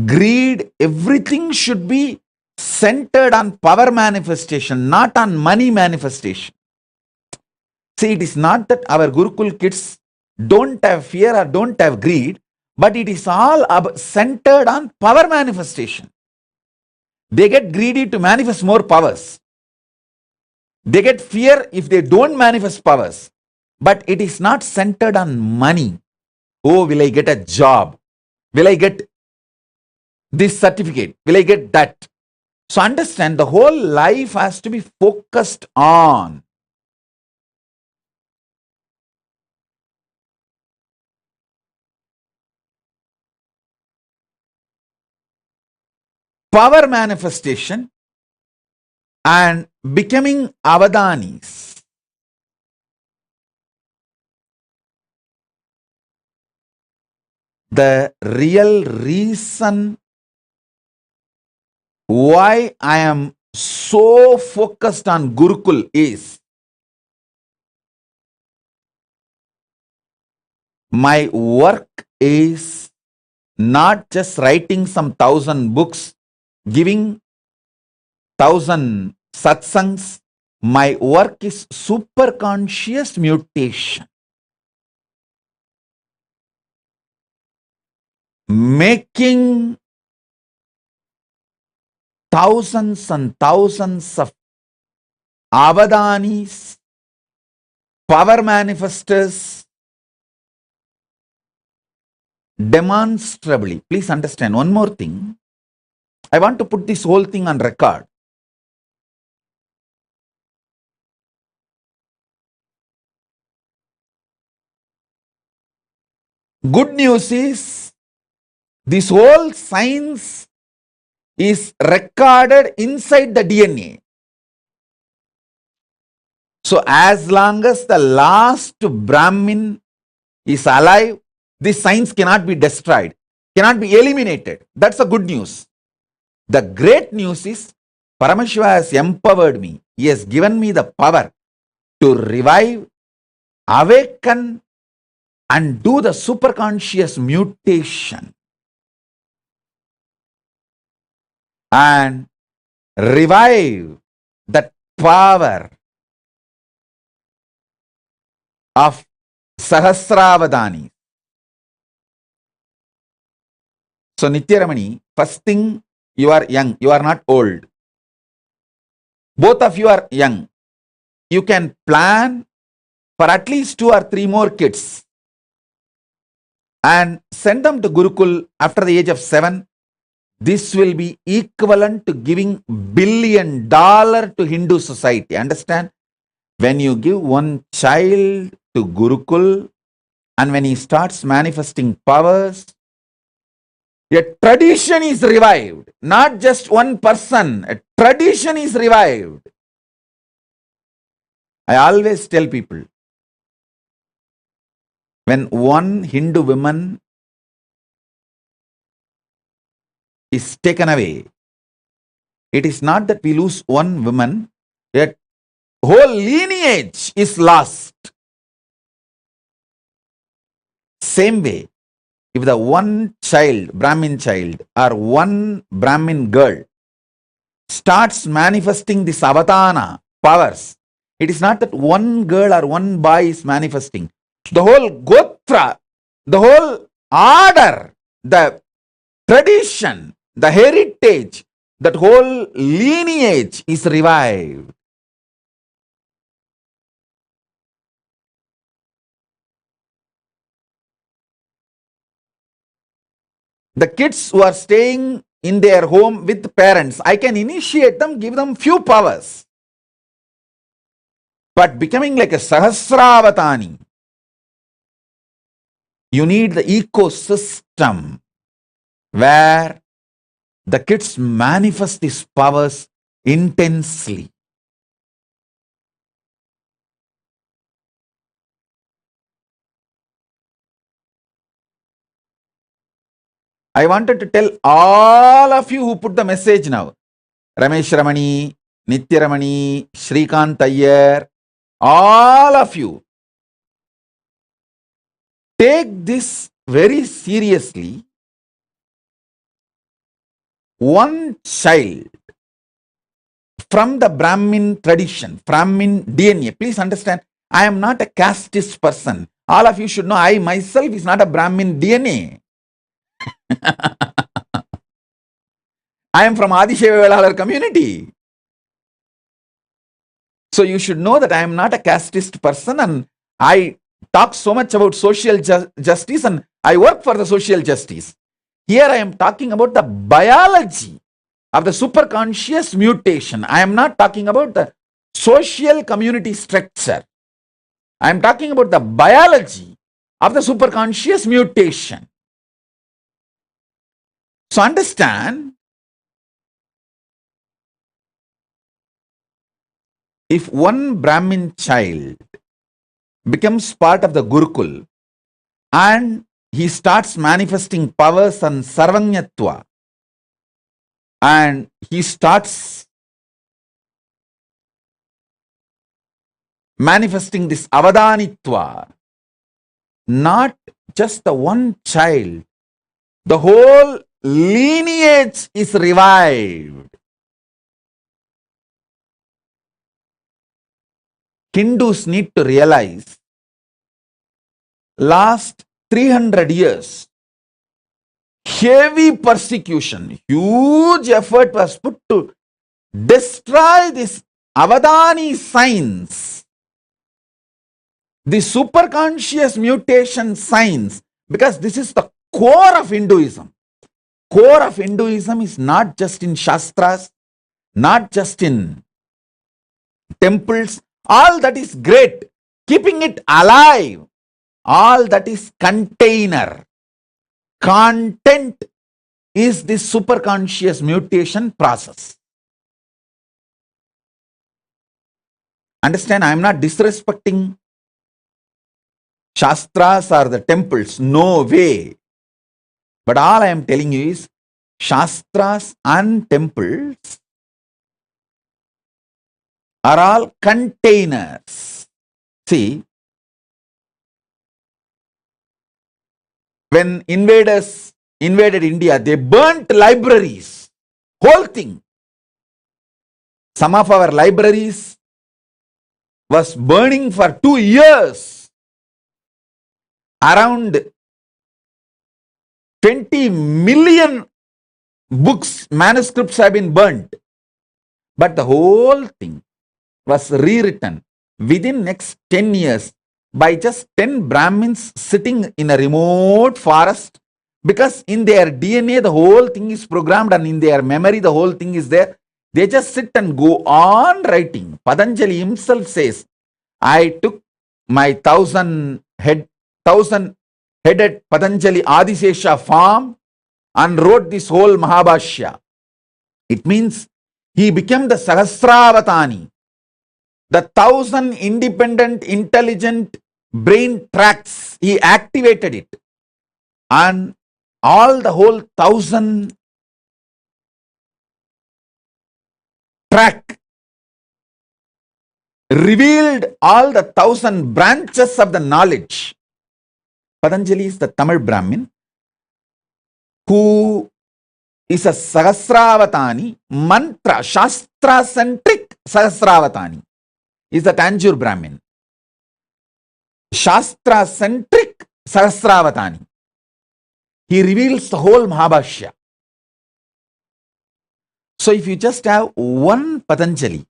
A: greed, everything should be centered on power manifestation, not on money manifestation. See, it is not that our Gurukul kids don't have fear or don't have greed, but it is all centered on power manifestation. They get greedy to manifest more powers. They get fear if they don't manifest powers. But it is not centered on money. Oh, will I get a job? Will I get this certificate? Will I get that? So understand, the whole life has to be focused on power manifestation and becoming Avadanis. The real reason why I am so focused on Gurukul is my work is not just writing some 1,000 books, giving 1,000 satsangs. My work is superconscious mutation. Making thousands and thousands of Avadanis, power manifestors, demonstrably. Please understand one more thing. I want to put this whole thing on record. Good news is, this whole science is recorded inside the DNA. So as long as the last Brahmin is alive, this science cannot be destroyed, cannot be eliminated. That's the good news. The great news is, Paramashiva has empowered me. He has given me the power to revive, awaken, and do the superconscious mutation. and revive that power of Sahasravadani. So Nityaramani, first thing, you are young, you are not old. Both of you are young. You can plan for at least 2 or 3 more kids and send them to Gurukul after the age of 7. This will be equivalent to giving $1 billion to Hindu society. Understand? When you give one child to Gurukul and when he starts manifesting powers, a tradition is revived. Not just one person, a tradition is revived. I always tell people, when one Hindu woman is taken away, it is not that we lose one woman, a whole lineage is lost. Same way, if the one child, Brahmin child, or one Brahmin girl starts manifesting this avatana powers, it is not that one girl or one boy is manifesting. The whole gotra, the whole order, the tradition, the heritage, that whole lineage is revived. The kids who are staying in their home with parents, I can initiate them, give them few powers. But becoming like a Sahasravatani, you need the ecosystem where the kids manifest these powers intensely. I wanted to tell all of you who put the message now, Ramesh Ramani, Nitya Ramani, Shrikant Iyer, all of you, take this very seriously. One child from the Brahmin tradition, Brahmin DNA, please understand, I am not a casteist person. All of you should know, I myself is not a Brahmin DNA. I am from Adisheva Velalar community. So you should know that I am not a casteist person, and I talk so much about social justice and I work for the social justice. Here I am talking about the biology of the superconscious mutation. I am not talking about the social community structure. I am talking about the biology of the superconscious mutation. So understand, if one Brahmin child becomes part of the Gurukul and he starts manifesting powers and sarvanyatva, and he starts manifesting this avadanitva, not just the one child, the whole lineage is revived. Hindus need to realize, last 300 years, heavy persecution, huge effort was put to destroy this Avadani science, the superconscious mutation science, because this is the core of Hinduism. Core of Hinduism is not just in Shastras, not just in temples. All that is great. Keeping it alive, all that is container. Content is this superconscious mutation process. Understand, I am not disrespecting Shastras or the temples. No way. But all I am telling you is, Shastras and temples are all containers. See, when invaders invaded India, they burnt libraries. Whole thing. Some of our libraries was burning for 2 years. Around 20 million books, manuscripts have been burnt. But the whole thing was rewritten within next 10 years by just 10 Brahmins sitting in a remote forest, because in their DNA the whole thing is programmed and in their memory the whole thing is there. They just sit and go on writing. Patanjali himself says, I took my 1,000-headed Patanjali Adisesha farm and wrote this whole Mahabhashya. It means he became the Sahasravatani, the 1,000 independent, intelligent brain tracts. He activated it, and all the whole 1,000 track revealed all the 1,000 branches of the knowledge. Patanjali is the Tamil Brahmin who is a Sahasravatani, mantra, Shastra-centric Sahasravatani. Is the Tanjore Brahmin. Shastra-centric Sahasravatani. He reveals the whole Mahabhashya. So if you just have one Patanjali,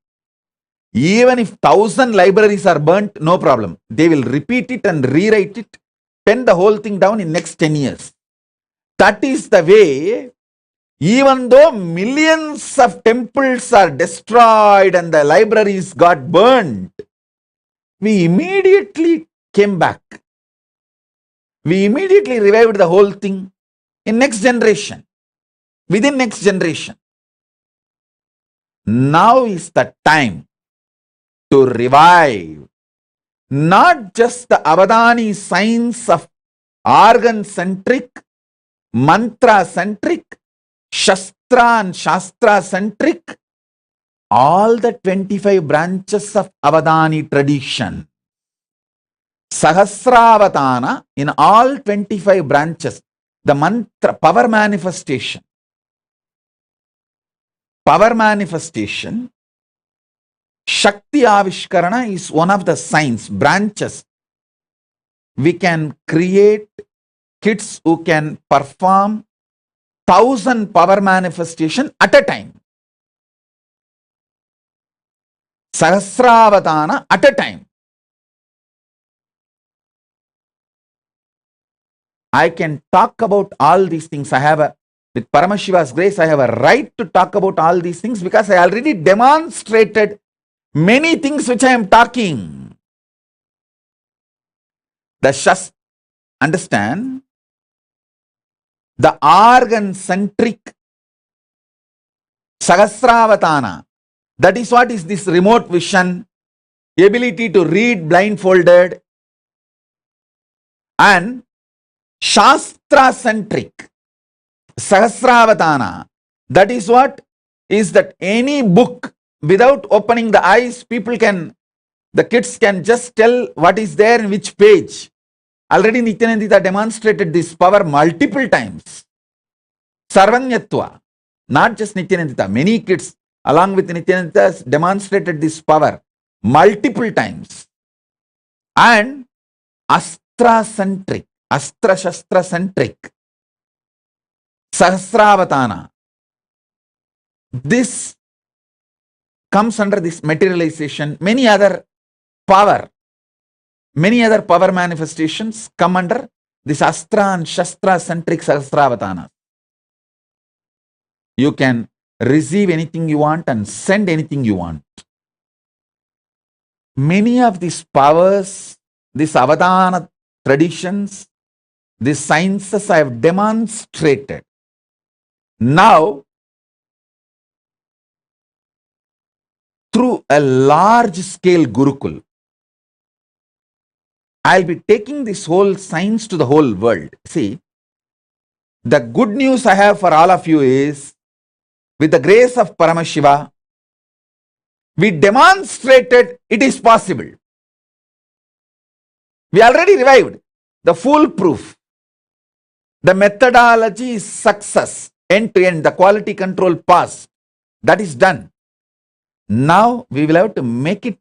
A: even if 1,000 libraries are burnt, no problem. They will repeat it and rewrite it, pen the whole thing down in next 10 years. That is the way, even though millions of temples are destroyed and the libraries got burned, we immediately came back. We immediately revived the whole thing in next generation, within next generation. Now is the time to revive not just the Avadani science of organ-centric, mantra-centric, Shastra and Shastra-centric, all the 25 branches of Avadani tradition. Sahasravatana in all 25 branches, the mantra, power manifestation. Power manifestation, Shakti Avishkarana is one of the signs, branches. We can create kids who can perform 1,000 power manifestation at a time. Sahasravatana at a time. I can talk about all these things. With Paramashiva's grace, I have a right to talk about all these things because I already demonstrated many things which I am talking. Understand? The organ-centric Sahasravatana. That is what is this remote vision, ability to read blindfolded, and Shastra-centric Sahasravatana. That is what is that any book, without opening the eyes, the kids can just tell what is there in which page. Already Nithyananda demonstrated this power multiple times. Sarvanyatva. Not just Nithyananda, many kids along with Nithyananda demonstrated this power multiple times. And Astra-centric, Astra-Shastra-centric Sahasravatana. This comes under this materialization. Many other power manifestations come under this Astra and Shastra-centric Sahasravatana. You can receive anything you want and send anything you want. Many of these powers, these Avadana traditions, these sciences I have demonstrated. Now, through a large-scale Gurukul, I'll be taking this whole science to the whole world. See, the good news I have for all of you is, with the grace of Paramashiva, we demonstrated it is possible. We already revived the foolproof. The methodology is success. end to end, the quality control passed. That is done. Now we will have to make it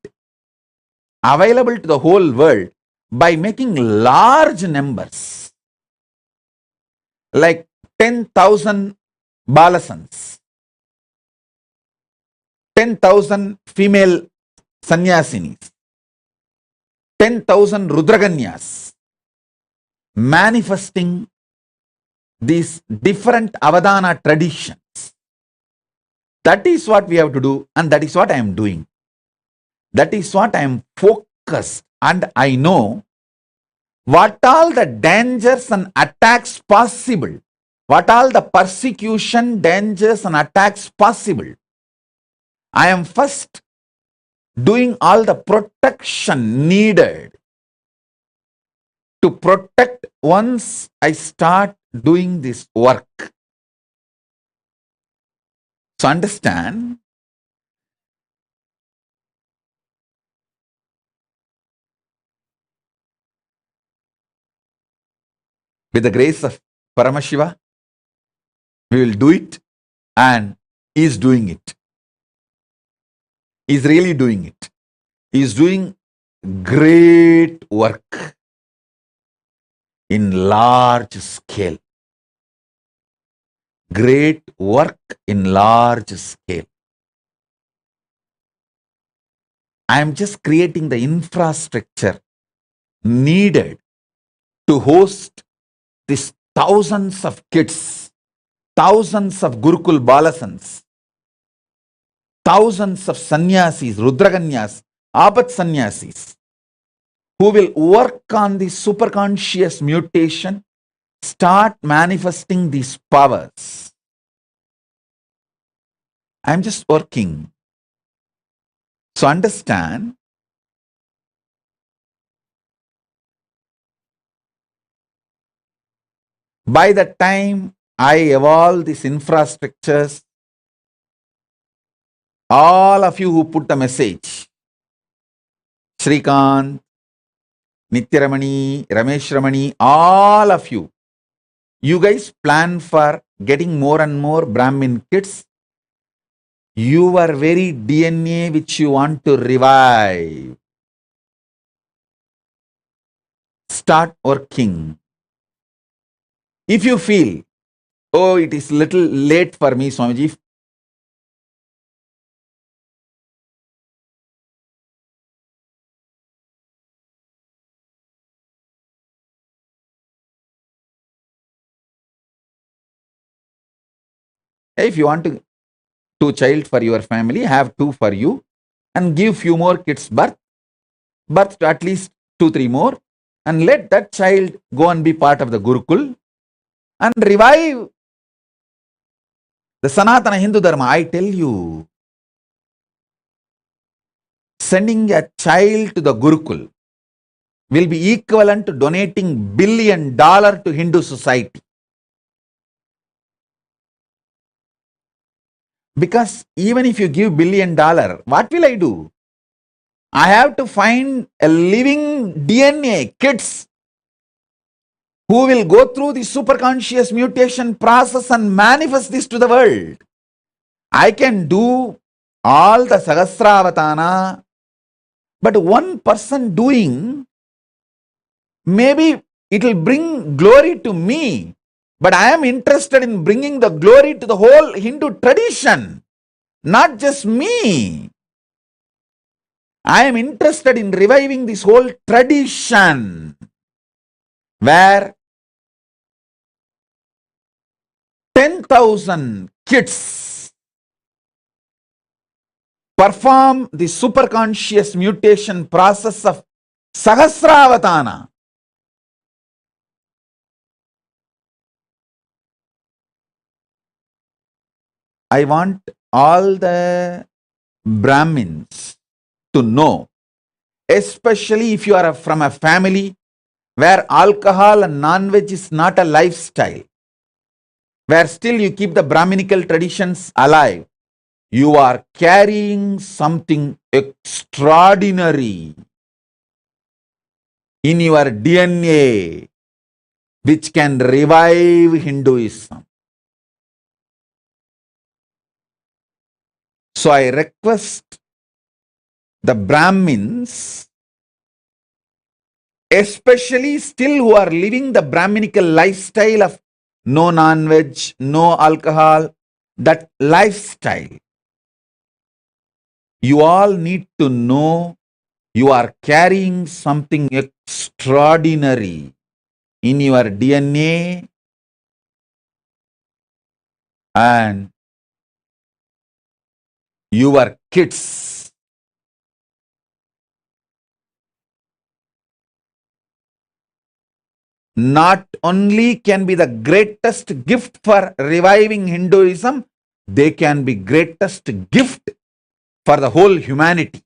A: available to the whole world by making large numbers, like 10,000 balasans, 10,000 female sannyasinis, 10,000 rudraganyas, manifesting these different avadana traditions. That is what we have to do, and that is what I am doing. That is what I am focused, and I know what all the dangers and attacks possible, what all the persecution, dangers and attacks possible. I am first doing all the protection needed to protect once I start doing this work. So understand, with the grace of Paramashiva, we will do it, and he is doing it. He is really doing it. He is doing great work in large scale. Great work in large scale. I am just creating the infrastructure needed to host these thousands of kids, thousands of Gurukul Balasans, thousands of sannyasis, rudraganyas, apat sannyasis, who will work on the superconscious mutation, start manifesting these powers. I am just working. So understand, by the time I evolve these infrastructures, all of you who put the message, Shrikant, Nithyaramani, Ramesh Ramani, all of you, you guys plan for getting more and more Brahmin kids. Your very DNA which you want to revive. Start working. If you feel, oh, it is little late for me, Swamiji. If you want to 2 child for your family, have 2 for you, and give few more kids birth to at least 2-3 more, and let that child go and be part of the Gurukul and revive the Sanatana Hindu Dharma. I tell you, sending a child to the Gurukul will be equivalent to donating $1 billion to Hindu society. Because even if you give $1 billion, what will I do? I have to find a living DNA, kids, who will go through the superconscious mutation process and manifest this to the world. I can do all the Sahasravatana, but one person doing, maybe it will bring glory to me, but I am interested in bringing the glory to the whole Hindu tradition, not just me. I am interested in reviving this whole tradition where 10,000 kids perform the superconscious mutation process of Sahasravatana. I want all the Brahmins to know, especially if you are from a family where alcohol and non-veg is not a lifestyle, where still you keep the Brahminical traditions alive, you are carrying something extraordinary in your DNA which can revive Hinduism. So I request the Brahmins, especially still who are living the Brahminical lifestyle of no non-veg, no alcohol, that lifestyle. You all need to know you are carrying something extraordinary in your DNA, and your kids not only can be the greatest gift for reviving Hinduism, they can be greatest gift for the whole humanity.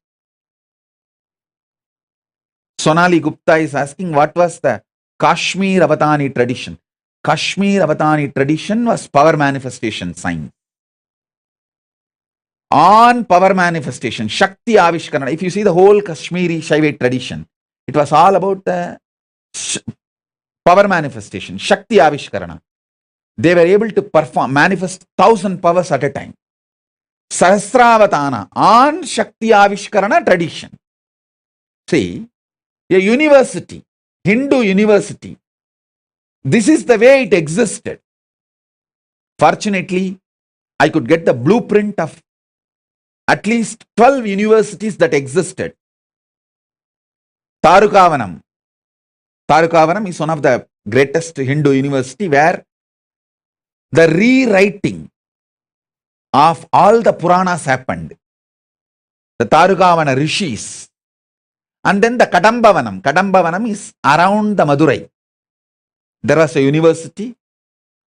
A: Sonali Gupta is asking, what was the Kashmir Avatani tradition? Kashmir Avatani tradition was power manifestation science. On power manifestation, Shakti Avishkarana. If you see the whole Kashmiri Shaivite tradition, it was all about the power manifestation, Shakti Avishkarana. They were able to manifest 1,000 powers at a time. Sahasravatana on Shakti Avishkarana tradition. See, a university, Hindu university, this is the way it existed. Fortunately, I could get the blueprint of at least 12 universities that existed. Tarukavanam. Tarukavanam is one of the greatest Hindu university where the rewriting of all the Puranas happened. The Tarukavana rishis. And then the Kadambavanam. Kadambavanam is around the Madurai. There was a university.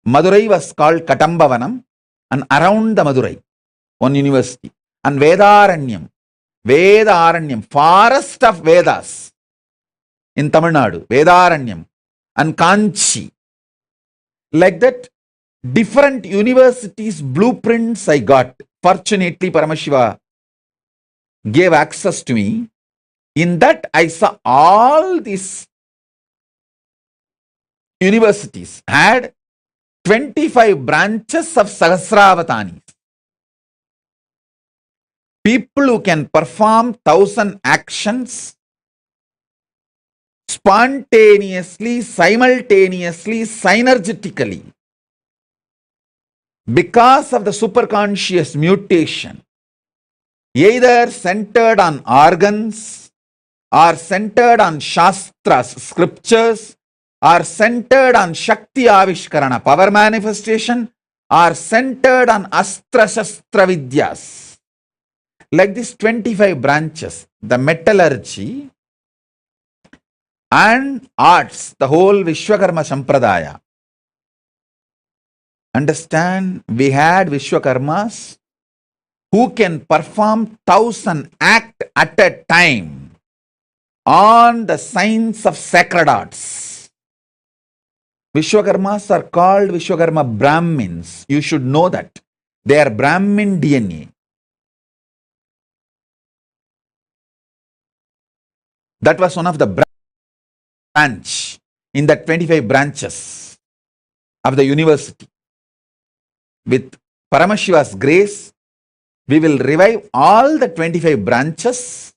A: Madurai was called Kadambavanam, and around the Madurai, one university. And Vedaranyam, forest of Vedas in Tamil Nadu, Vedaranyam, and Kanchi. Like that, different universities' blueprints I got. Fortunately, Paramashiva gave access to me. In that, I saw all these universities had 25 branches of Sahasravatanis. People who can perform 1,000 actions spontaneously, simultaneously, synergetically. Because of the superconscious mutation, either centered on organs, or centered on Shastras, scriptures, or centered on Shakti Avishkarana, power manifestation, or centered on Astra Shastra Vidyas. Like this 25 branches, the metallurgy and arts, the whole Vishwakarma Sampradaya. Understand, we had Vishwakarmas who can perform 1,000 acts at a time on the science of sacred arts. Vishwakarmas are called Vishwakarma Brahmins. You should know that. They are Brahmin DNA. That was one of the branch in the 25 branches of the university. With Paramashiva's grace, we will revive all the 25 branches.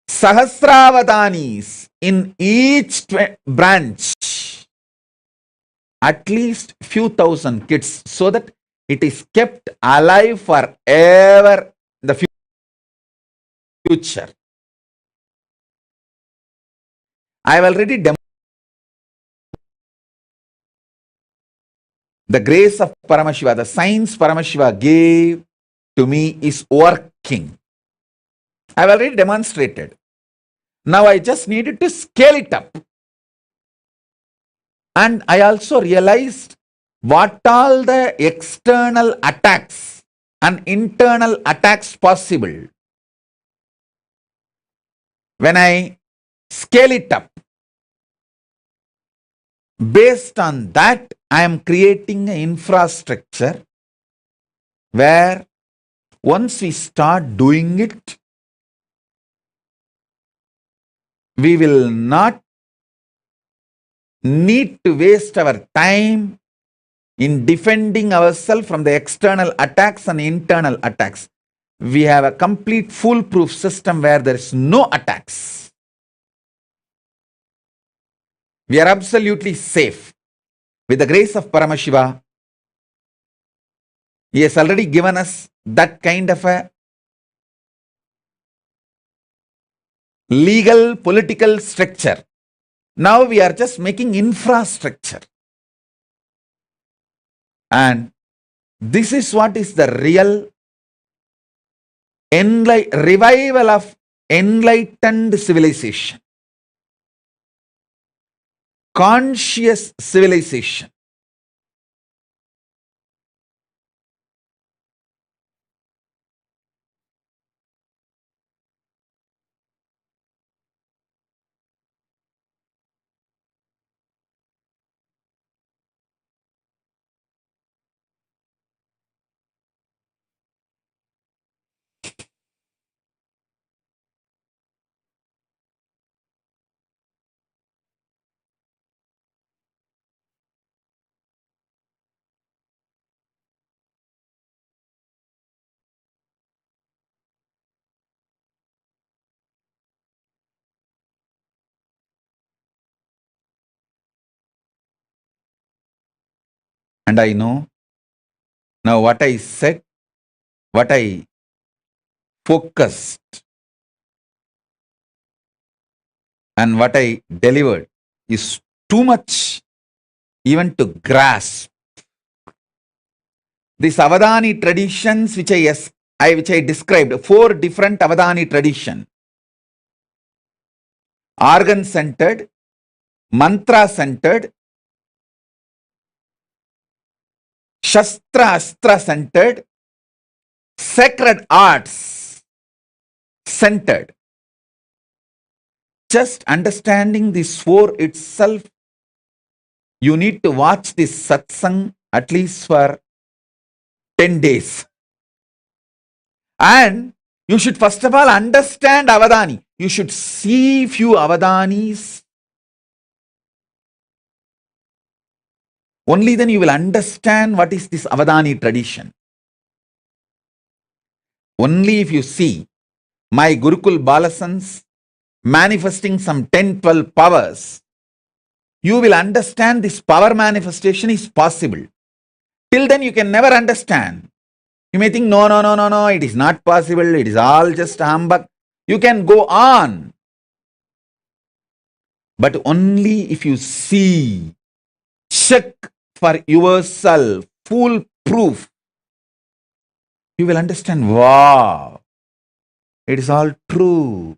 A: Sahasravatanis in each branch, at least few thousand kids, so that it is kept alive forever in the future. I have already demonstrated the grace of Paramashiva, the science Paramashiva gave to me is working. I have already demonstrated. Now I just needed to scale it up. And I also realized what all the external attacks and internal attacks possible. When I scale it up, based on that, I am creating an infrastructure where once we start doing it, we will not need to waste our time in defending ourselves from the external attacks and internal attacks. We have a complete foolproof system where there is no attacks. We are absolutely safe. With the grace of Paramashiva, he has already given us that kind of a legal, political structure. Now we are just making infrastructure. And this is what is the real revival of enlightened civilization. Conscious civilization. And I know now what I said, what I focused, and what I delivered is too much even to grasp. These Avadani traditions which I described, 4 different Avadani traditions. Organ-centered, mantra-centered, Shastra-Astra-centered, sacred arts centered. Just understanding these 4 itself, you need to watch this satsang at least for 10 days. And you should first of all understand Avadani. You should see few Avadanis. Only then you will understand what is this Avadani tradition. Only if you see my Gurukul Balasans manifesting some 10-12 powers, you will understand this power manifestation is possible. Till then you can never understand. You may think, no, it is not possible, it is all just humbug. You can go on. But only if you see, check for yourself, foolproof, you will understand, wow, it is all true.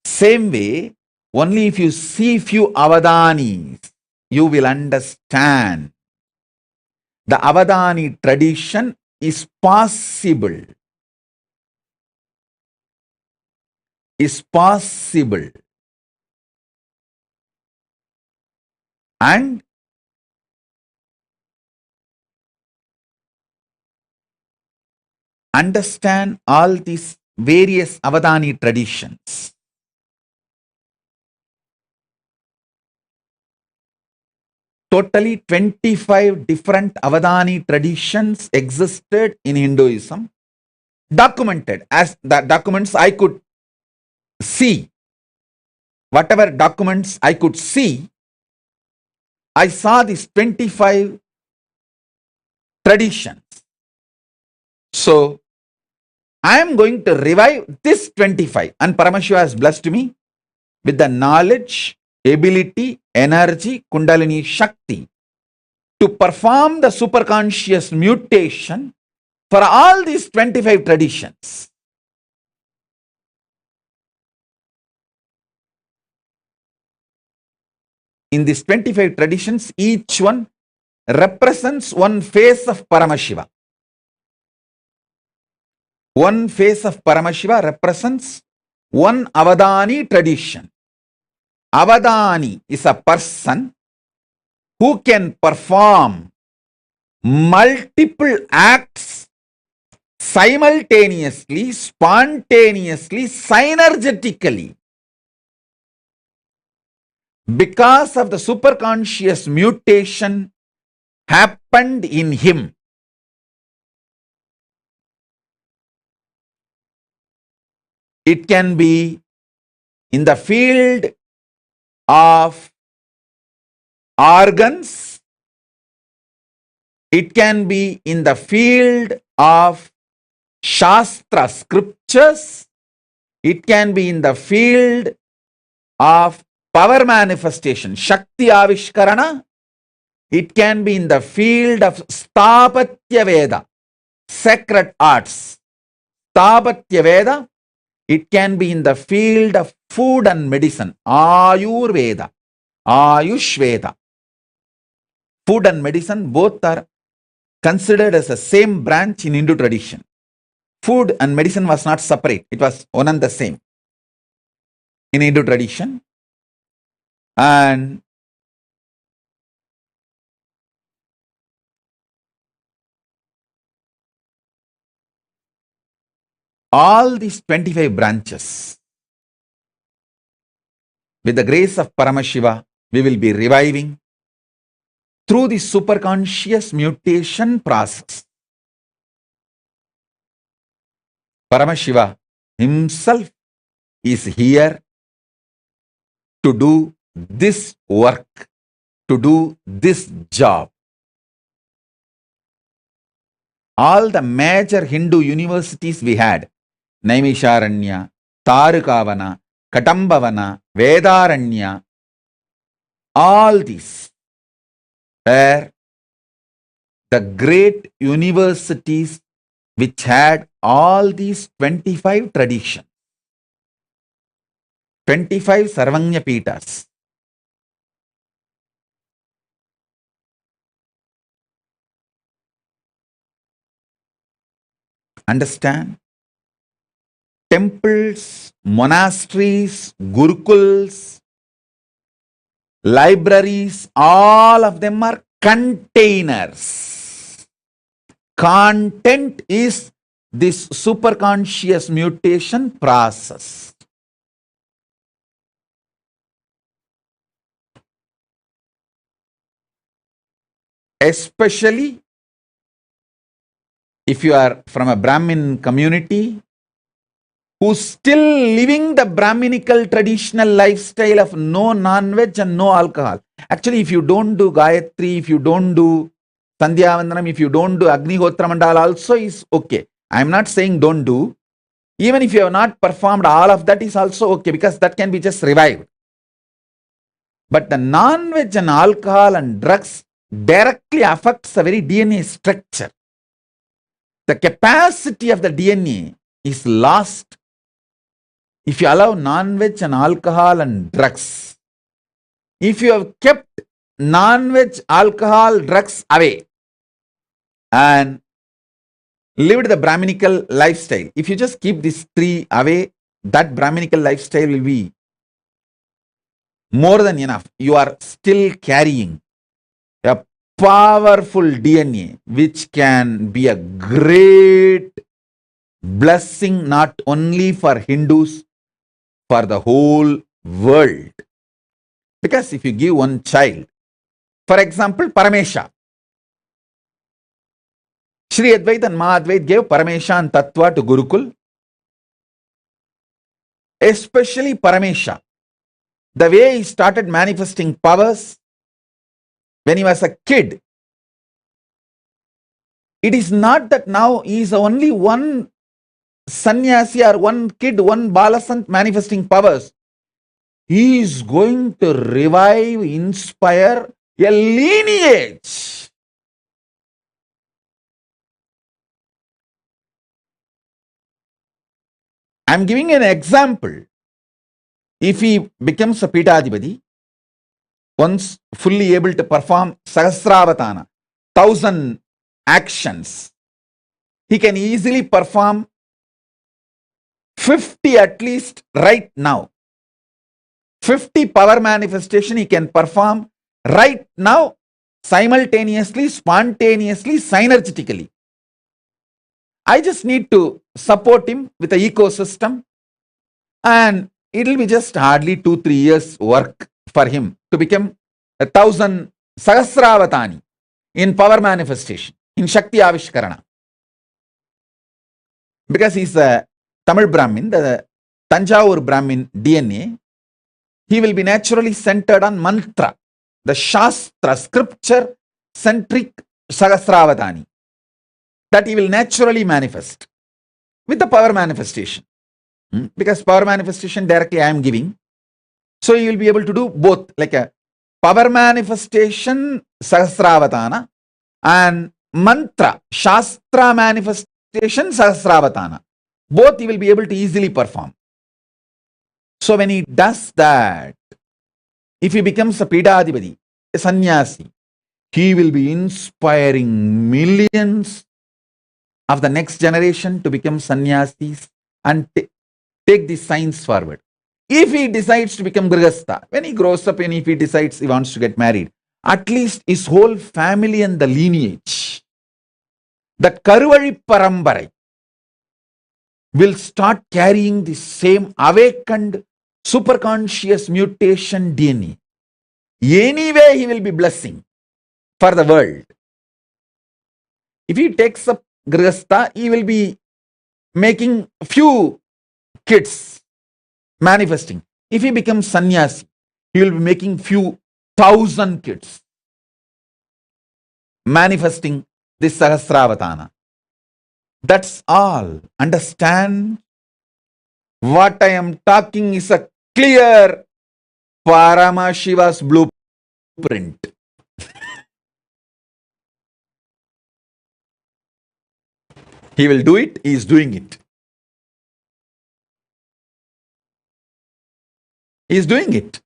A: Same way, only if you see few Avadanis, you will understand. The Avadani tradition is possible. Is possible. And understand all these various Avadani traditions. Totally 25 different Avadani traditions existed in Hinduism, documented as the documents I could see. Whatever documents I could see, I saw these 25 traditions. So, I am going to revive this 25, and Paramashiva has blessed me with the knowledge, ability, energy, Kundalini Shakti to perform the superconscious mutation for all these 25 traditions. In these 25 traditions, each one represents one face of Paramashiva. One face of Paramashiva represents one Avadani tradition. Avadani is a person who can perform multiple acts simultaneously, spontaneously, synergetically. Because of the superconscious mutation happened in him. It can be in the field of organs. It can be in the field of Shastra scriptures. It can be in the field of power manifestation, Shakti Avishkarana. It can be in the field of Stapatya Veda, sacred arts. Stapatya Veda. It can be in the field of food and medicine, Ayurveda, Ayush Veda. Food and medicine both are considered as the same branch in Hindu tradition. Food and medicine was not separate. It was one and the same in Hindu tradition. And all these 25 branches, with the grace of Paramashiva, we will be reviving through the superconscious mutation process. Paramashiva himself is here to do this work, to do this job. All the major Hindu universities we had, Naimisharanya, Tarukavana, Katambavana, Vedaranya, all these were the great universities which had all these 25 traditions, 25 Sarvanya Pitas. Understand? Temples, monasteries, gurukuls, libraries, all of them are containers. Content is this superconscious mutation process. Especially if you are from a Brahmin community who's still living the Brahminical traditional lifestyle of no non-veg and no alcohol. Actually, if you don't do Gayatri, if you don't do Sandhya Vandanam, if you don't do Agnihotra Mandala also is okay. I'm not saying don't do. Even if you have not performed all of that is also okay, because that can be just revived. But the non-veg and alcohol and drugs directly affects the very DNA structure. The capacity of the DNA is lost if you allow non-veg and alcohol and drugs. If you have kept non-veg, alcohol, drugs away and lived the Brahminical lifestyle, if you just keep these three away, that Brahminical lifestyle will be more than enough. You are still carrying a powerful DNA which can be a great blessing not only for Hindus, for the whole world. Because if you give one child, for example, Paramesha, Shri Advait and Mahadvait gave Paramesha and Tattva to Gurukul. Especially Paramesha, the way he started manifesting powers when he was a kid, it is not that now he is only one sannyasi or one kid, one balasant manifesting powers. He is going to revive, inspire a lineage. I am giving an example. If he becomes a Pitadipati, once fully able to perform Sahasravatana, 1000 actions, he can easily perform 50 at least right now. 50 power manifestation he can perform right now, simultaneously, spontaneously, synergetically. I just need to support him with the ecosystem, and it will be just hardly 2-3 years work for him to become 1000 Sahasravatani. in power manifestation, in Shakti Avishkarana. Because he's a Tamil Brahmin, the Tanjavur Brahmin DNA, he will be naturally centered on mantra, the Shastra, scripture centric Sahasravatani, that he will naturally manifest with the power manifestation. Because power manifestation directly I am giving. So you will be able to do both, like a power manifestation Sahasravatana and mantra, Shastra manifestation Sahasravatana. Both you will be able to easily perform. So when he does that, if he becomes a Pidadipati, a sannyasi, he will be inspiring millions of the next generation to become sannyasis and take the science forward. If he decides to become Grihastha, when he grows up and if he decides he wants to get married, at least his whole family and the lineage, that Karuvari Parambarai, will start carrying the same awakened superconscious mutation DNA. Anyway, he will be blessing for the world. If he takes up Grihastha, he will be making few kids manifesting. If he becomes sannyasi, he will be making few thousand kids manifesting this Sahasravatana. That's all. Understand? What I am talking is a clear Paramashiva's blueprint. He will do it, he is doing it. He is doing it.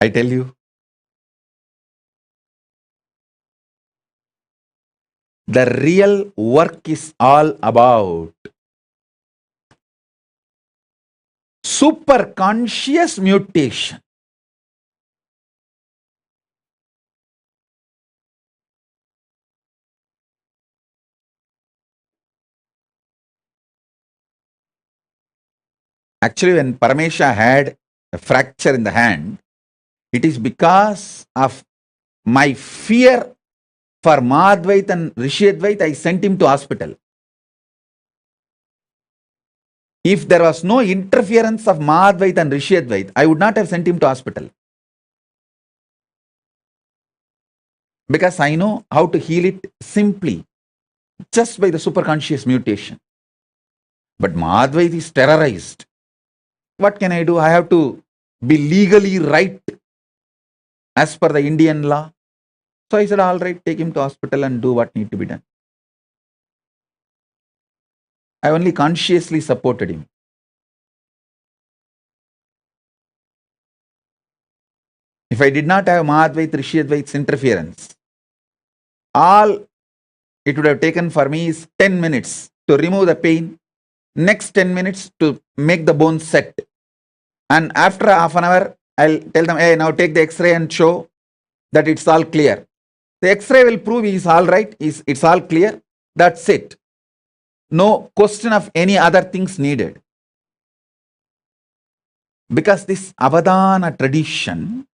A: I tell you, the real work is all about super conscious mutation. Actually, when Paramesha had a fracture in the hand, it is because of my fear for Madhvait and Rishiyadvait, I sent him to hospital. If there was no interference of Madhvait and Rishiyadvait, I would not have sent him to hospital. Because I know how to heal it simply, just by the superconscious mutation. But Madhvait is terrorized. What can I do? I have to be legally right as per the Indian law. So I said, all right, take him to hospital and do what need to be done. I only consciously supported him. If I did not have Madhvait, Rishiyadvait's interference, all it would have taken for me is 10 minutes to remove the pain, next 10 minutes to make the bone set. And after half an hour, I'll tell them, hey, now take the X-ray and show that it's all clear. The X-ray will prove he's all right, it's all clear. That's it. No question of any other things needed. Because this Avadana tradition,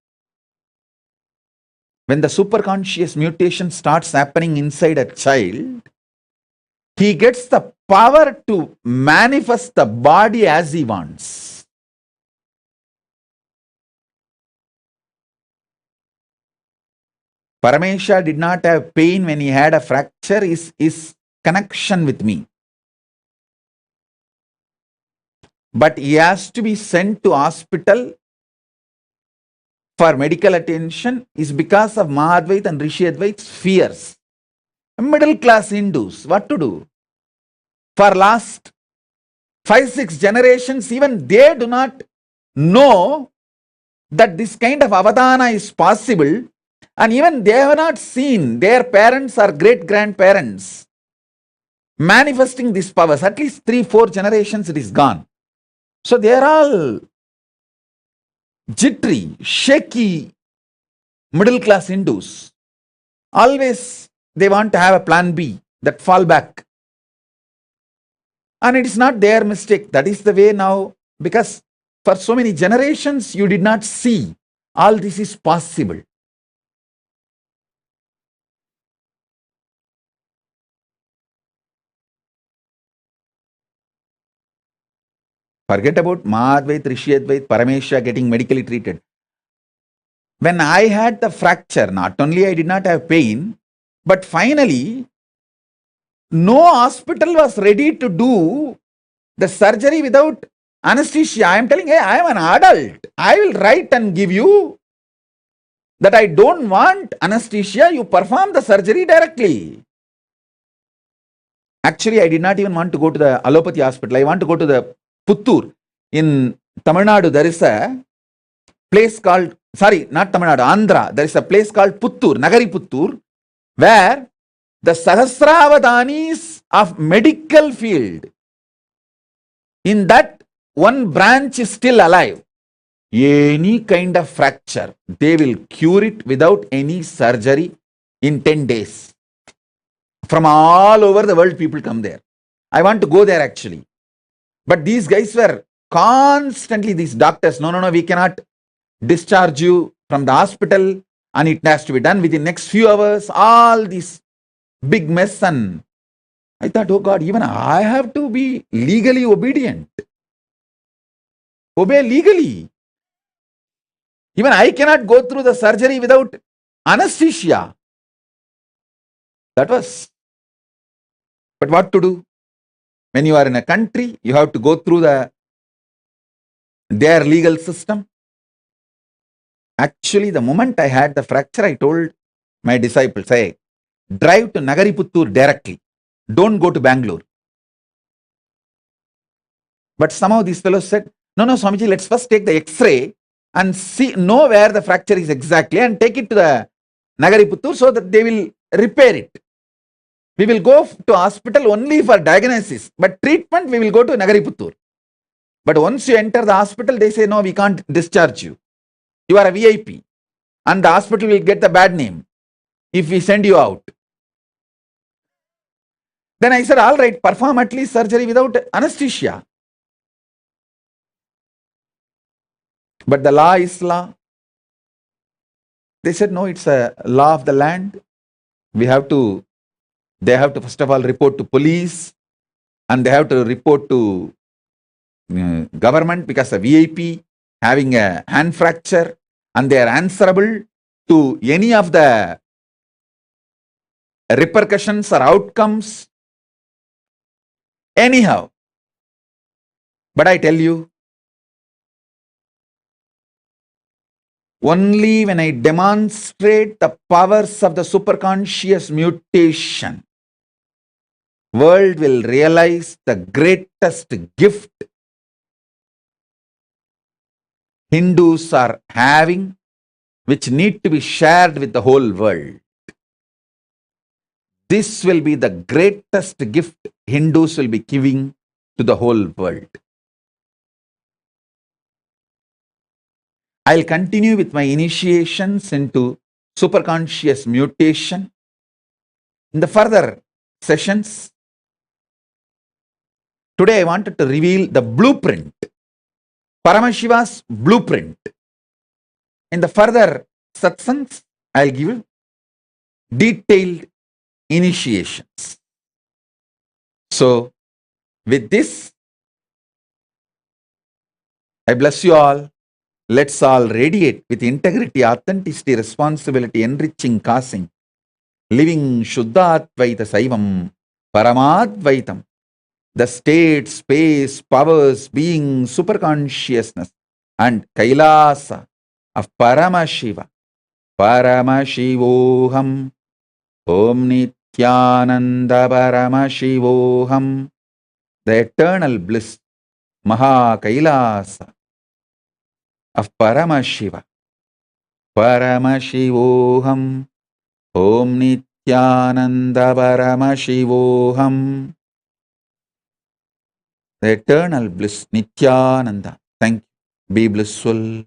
A: when the superconscious mutation starts happening inside a child, he gets the power to manifest the body as he wants. Paramesha did not have pain when he had a fracture, his connection with me. But he has to be sent to hospital for medical attention is because of Mahadvait and Rishiyadvait's fears. Middle class Hindus, what to do? For last 5-6 generations, even they do not know that this kind of avadana is possible, and even they have not seen their parents or great-grandparents manifesting these powers. At least 3-4 generations it is gone. So they are all jittery, shaky, middle class Hindus. Always they want to have a plan B, that fallback. And it is not their mistake. That is the way now, because for so many generations you did not see all this is possible. Forget about Mahadvait, Rishyadvait, Parameshya getting medically treated. When I had the fracture, not only I did not have pain, but finally, no hospital was ready to do the surgery without anesthesia. I am telling, hey, I am an adult. I will write and give you that I don't want anesthesia. You perform the surgery directly. Actually, I did not even want to go to the allopathy hospital. I want to go to the Puttur. In Tamil Nadu, there is a place called, sorry, not Tamil Nadu, Andhra. There is a place called Puttur, Nagari Puttur, where the Sahasravadanis of medical field, in that one branch is still alive. Any kind of fracture, they will cure it without any surgery in 10 days. From all over the world, people come there. I want to go there actually. But these guys were constantly, these doctors, no, we cannot discharge you from the hospital and it has to be done within next few hours. All this big mess. And I thought, oh God, even I have to be legally obedient. Obey legally. Even I cannot go through the surgery without anesthesia. That was. But what to do? When you are in a country, you have to go through their legal system. Actually, the moment I had the fracture, I told my disciples, hey, drive to Nagariputtur directly. Don't go to Bangalore. But somehow these fellows said, no, Swamiji, let's first take the X-ray and know where the fracture is exactly and take it to the Nagariputtur so that they will repair it. We will go to hospital only for diagnosis, but treatment we will go to Nagariputtur. But once you enter the hospital, they say, no, we can't discharge you. You are a VIP. And the hospital will get the bad name if we send you out. Then I said, all right, perform at least surgery without anesthesia. But the law is law. They said, no, it's a law of the land. They have to first of all report to police and they have to report to government because a VIP having a hand fracture and they are answerable to any of the repercussions or outcomes. Anyhow, but I tell you, only when I demonstrate the powers of the superconscious mutation, world will realize the greatest gift Hindus are having, which need to be shared with the whole world. This will be the greatest gift Hindus will be giving to the whole world. I'll continue with my initiations into superconscious mutation in the further sessions. Today I wanted to reveal the blueprint, Paramashiva's blueprint. In the further satsangs, I'll give you detailed initiations. So, with this, I bless you all. Let's all radiate with integrity, authenticity, responsibility, enriching, causing, living Shuddhatvaita Saivam, Paramadvaitam, the state, space, powers, being, superconsciousness, and KAILASA of Paramashiva, Paramashivoham, Om Nithyananda Paramashivoham, the eternal bliss, Maha KAILASA of Paramashiva, Paramashivoham, Om Nithyananda Paramashivoham. the eternal bliss, Nithyananda. Thank you. Be blissful.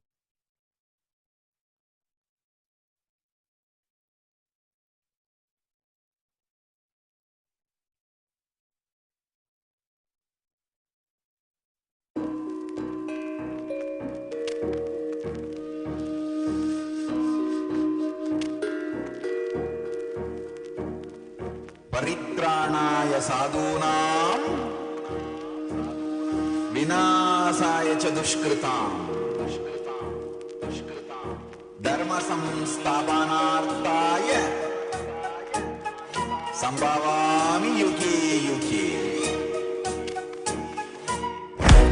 A: Paritranaya sadhunam vinasaya cha dushkritam dharma samsthapanarthaya sambhavami yuke yuke.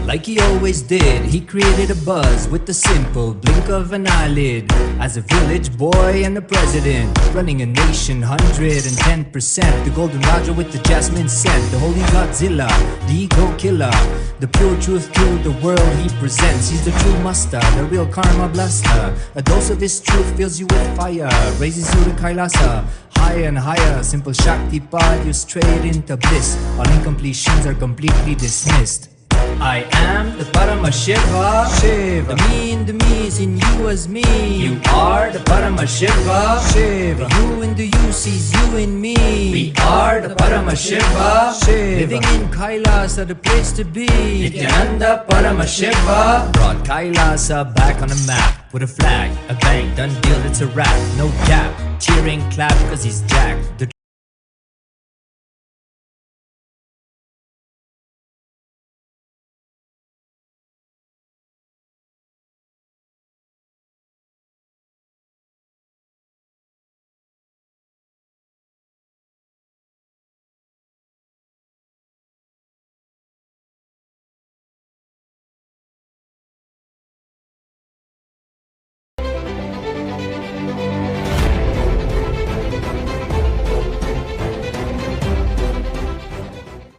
C: Like he always did, he created a buzz with the simple blink of an eyelid. As a village boy and a president, running a nation 110%. The golden Raja with the jasmine scent, the holy Godzilla, the ego killer, the pure truth to the world he presents. He's the true master, the real karma blaster. A dose of his truth fills you with fire, raises you to KAILASA. Higher and higher, simple Shakti path, you straight into bliss. All incompletions are completely dismissed. I am the Paramashiva, Shiva. The me in the me is in you as me. You are the Paramashiva, Shiva. The you in the you sees you in me. We are the Paramashiva, Shiva. Living in Kailasa, the place to be. Nithyananda Paramashiva brought Kailasa back on the map with a flag, a bang, done deal, it's a wrap, no gap. Cheering, clap, cause he's jacked. The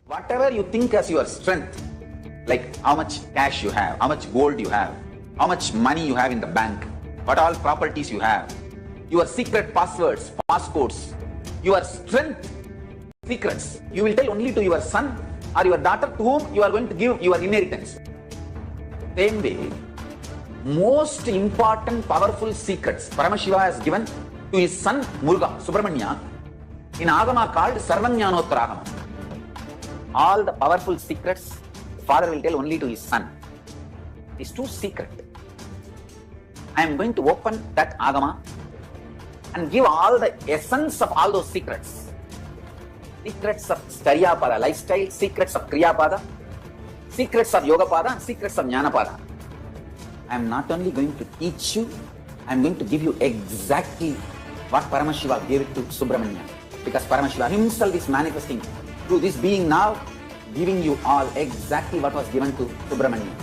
A: Whatever you think as your strength, like how much cash you have, how much gold you have, how much money you have in the bank, what all properties you have, your secret passwords, passcodes, your strength secrets, you will tell only to your son or your daughter to whom you are going to give your inheritance. Same way, most important powerful secrets Paramashiva has given to his son Muruga, Subramanya, in Agama called Sarvanyanottara Agama. All the powerful secrets, the father will tell only to his son. It is too secret. I am going to open that Agama and give all the essence of all those secrets. Secrets of Staryapada lifestyle, secrets of Kriyapada, secrets of Yogapada, and secrets of Jnanapada. I am not only going to teach you, I am going to give you exactly what Paramashiva gave it to Subramanya. Because Paramashiva himself is manifesting through this being now, giving you all exactly what was given to Subramanya.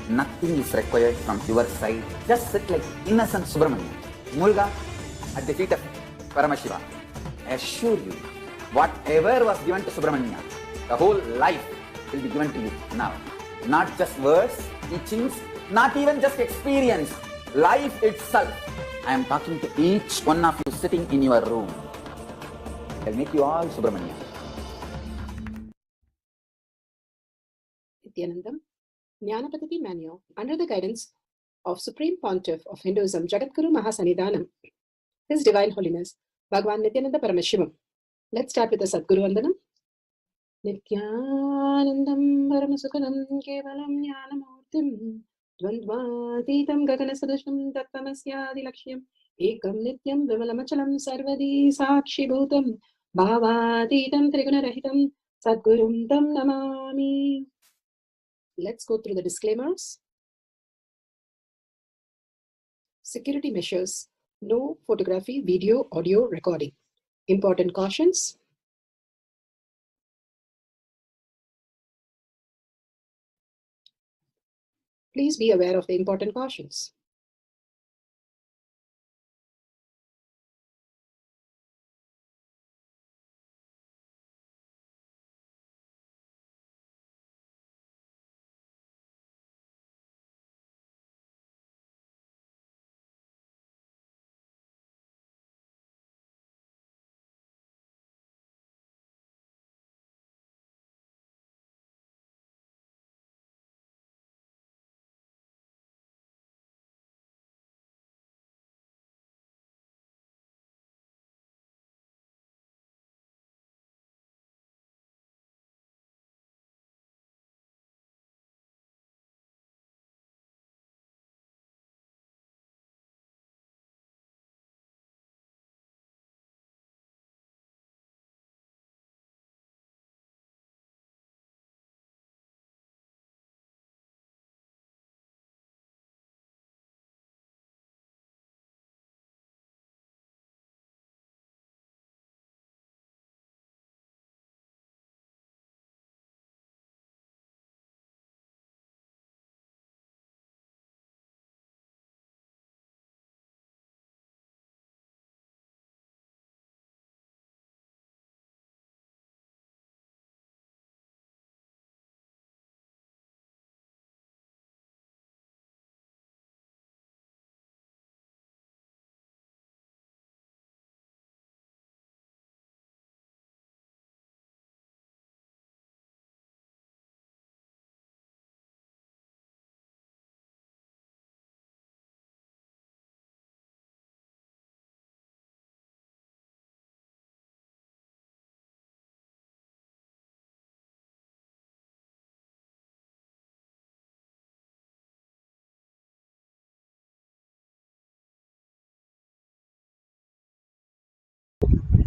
A: Nothing is required from your side. Just sit like innocent Subramanya, Muruga at the feet of Paramashiva. I assure you, whatever was given to Subramanya, the whole life will be given to you now. Not just words, teachings, not even just experience, life itself. I am talking to each one of you sitting in your room. I'll make you all Subramanya.
D: Nithyanandam, Jnanapatati Manual, under the guidance of Supreme Pontiff of Hinduism, Jagadguru Mahasanidhanam, His Divine Holiness, Bhagwan Nithyananda Paramashivam. Let's start with the Sadguru Vandanam. Nithyanandam Paramasukanam Kevalam Jnanamurtim Dvandvatitam Gaganasadusham Tattamasyadi Lakshyam Ekam Nityam Vimalamachalam Sarvadi Sakshi Bhutam Bhavatitam Trigunarahitam Sadgurum Tam Namami. Let's go through the disclaimers. Security measures. No photography, video, audio recording. Important cautions. Please be aware of the important cautions.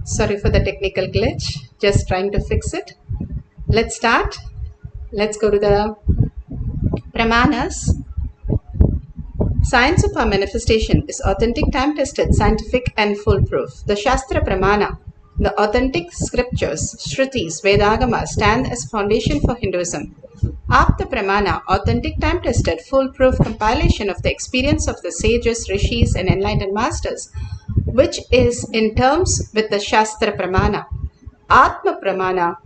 D: Sorry for the technical glitch, just trying to fix it. Let's start. Let's go to the Pramanas. Science of our manifestation is authentic, time-tested, scientific and foolproof. The Shastra Pramana, the authentic scriptures, Shrutis, Vedagamas, stand as foundation for Hinduism. Apta Pramana, authentic, time-tested, foolproof compilation of the experience of the sages, rishis and enlightened masters, which is in terms with the Shastra Pramana. Atma Pramana,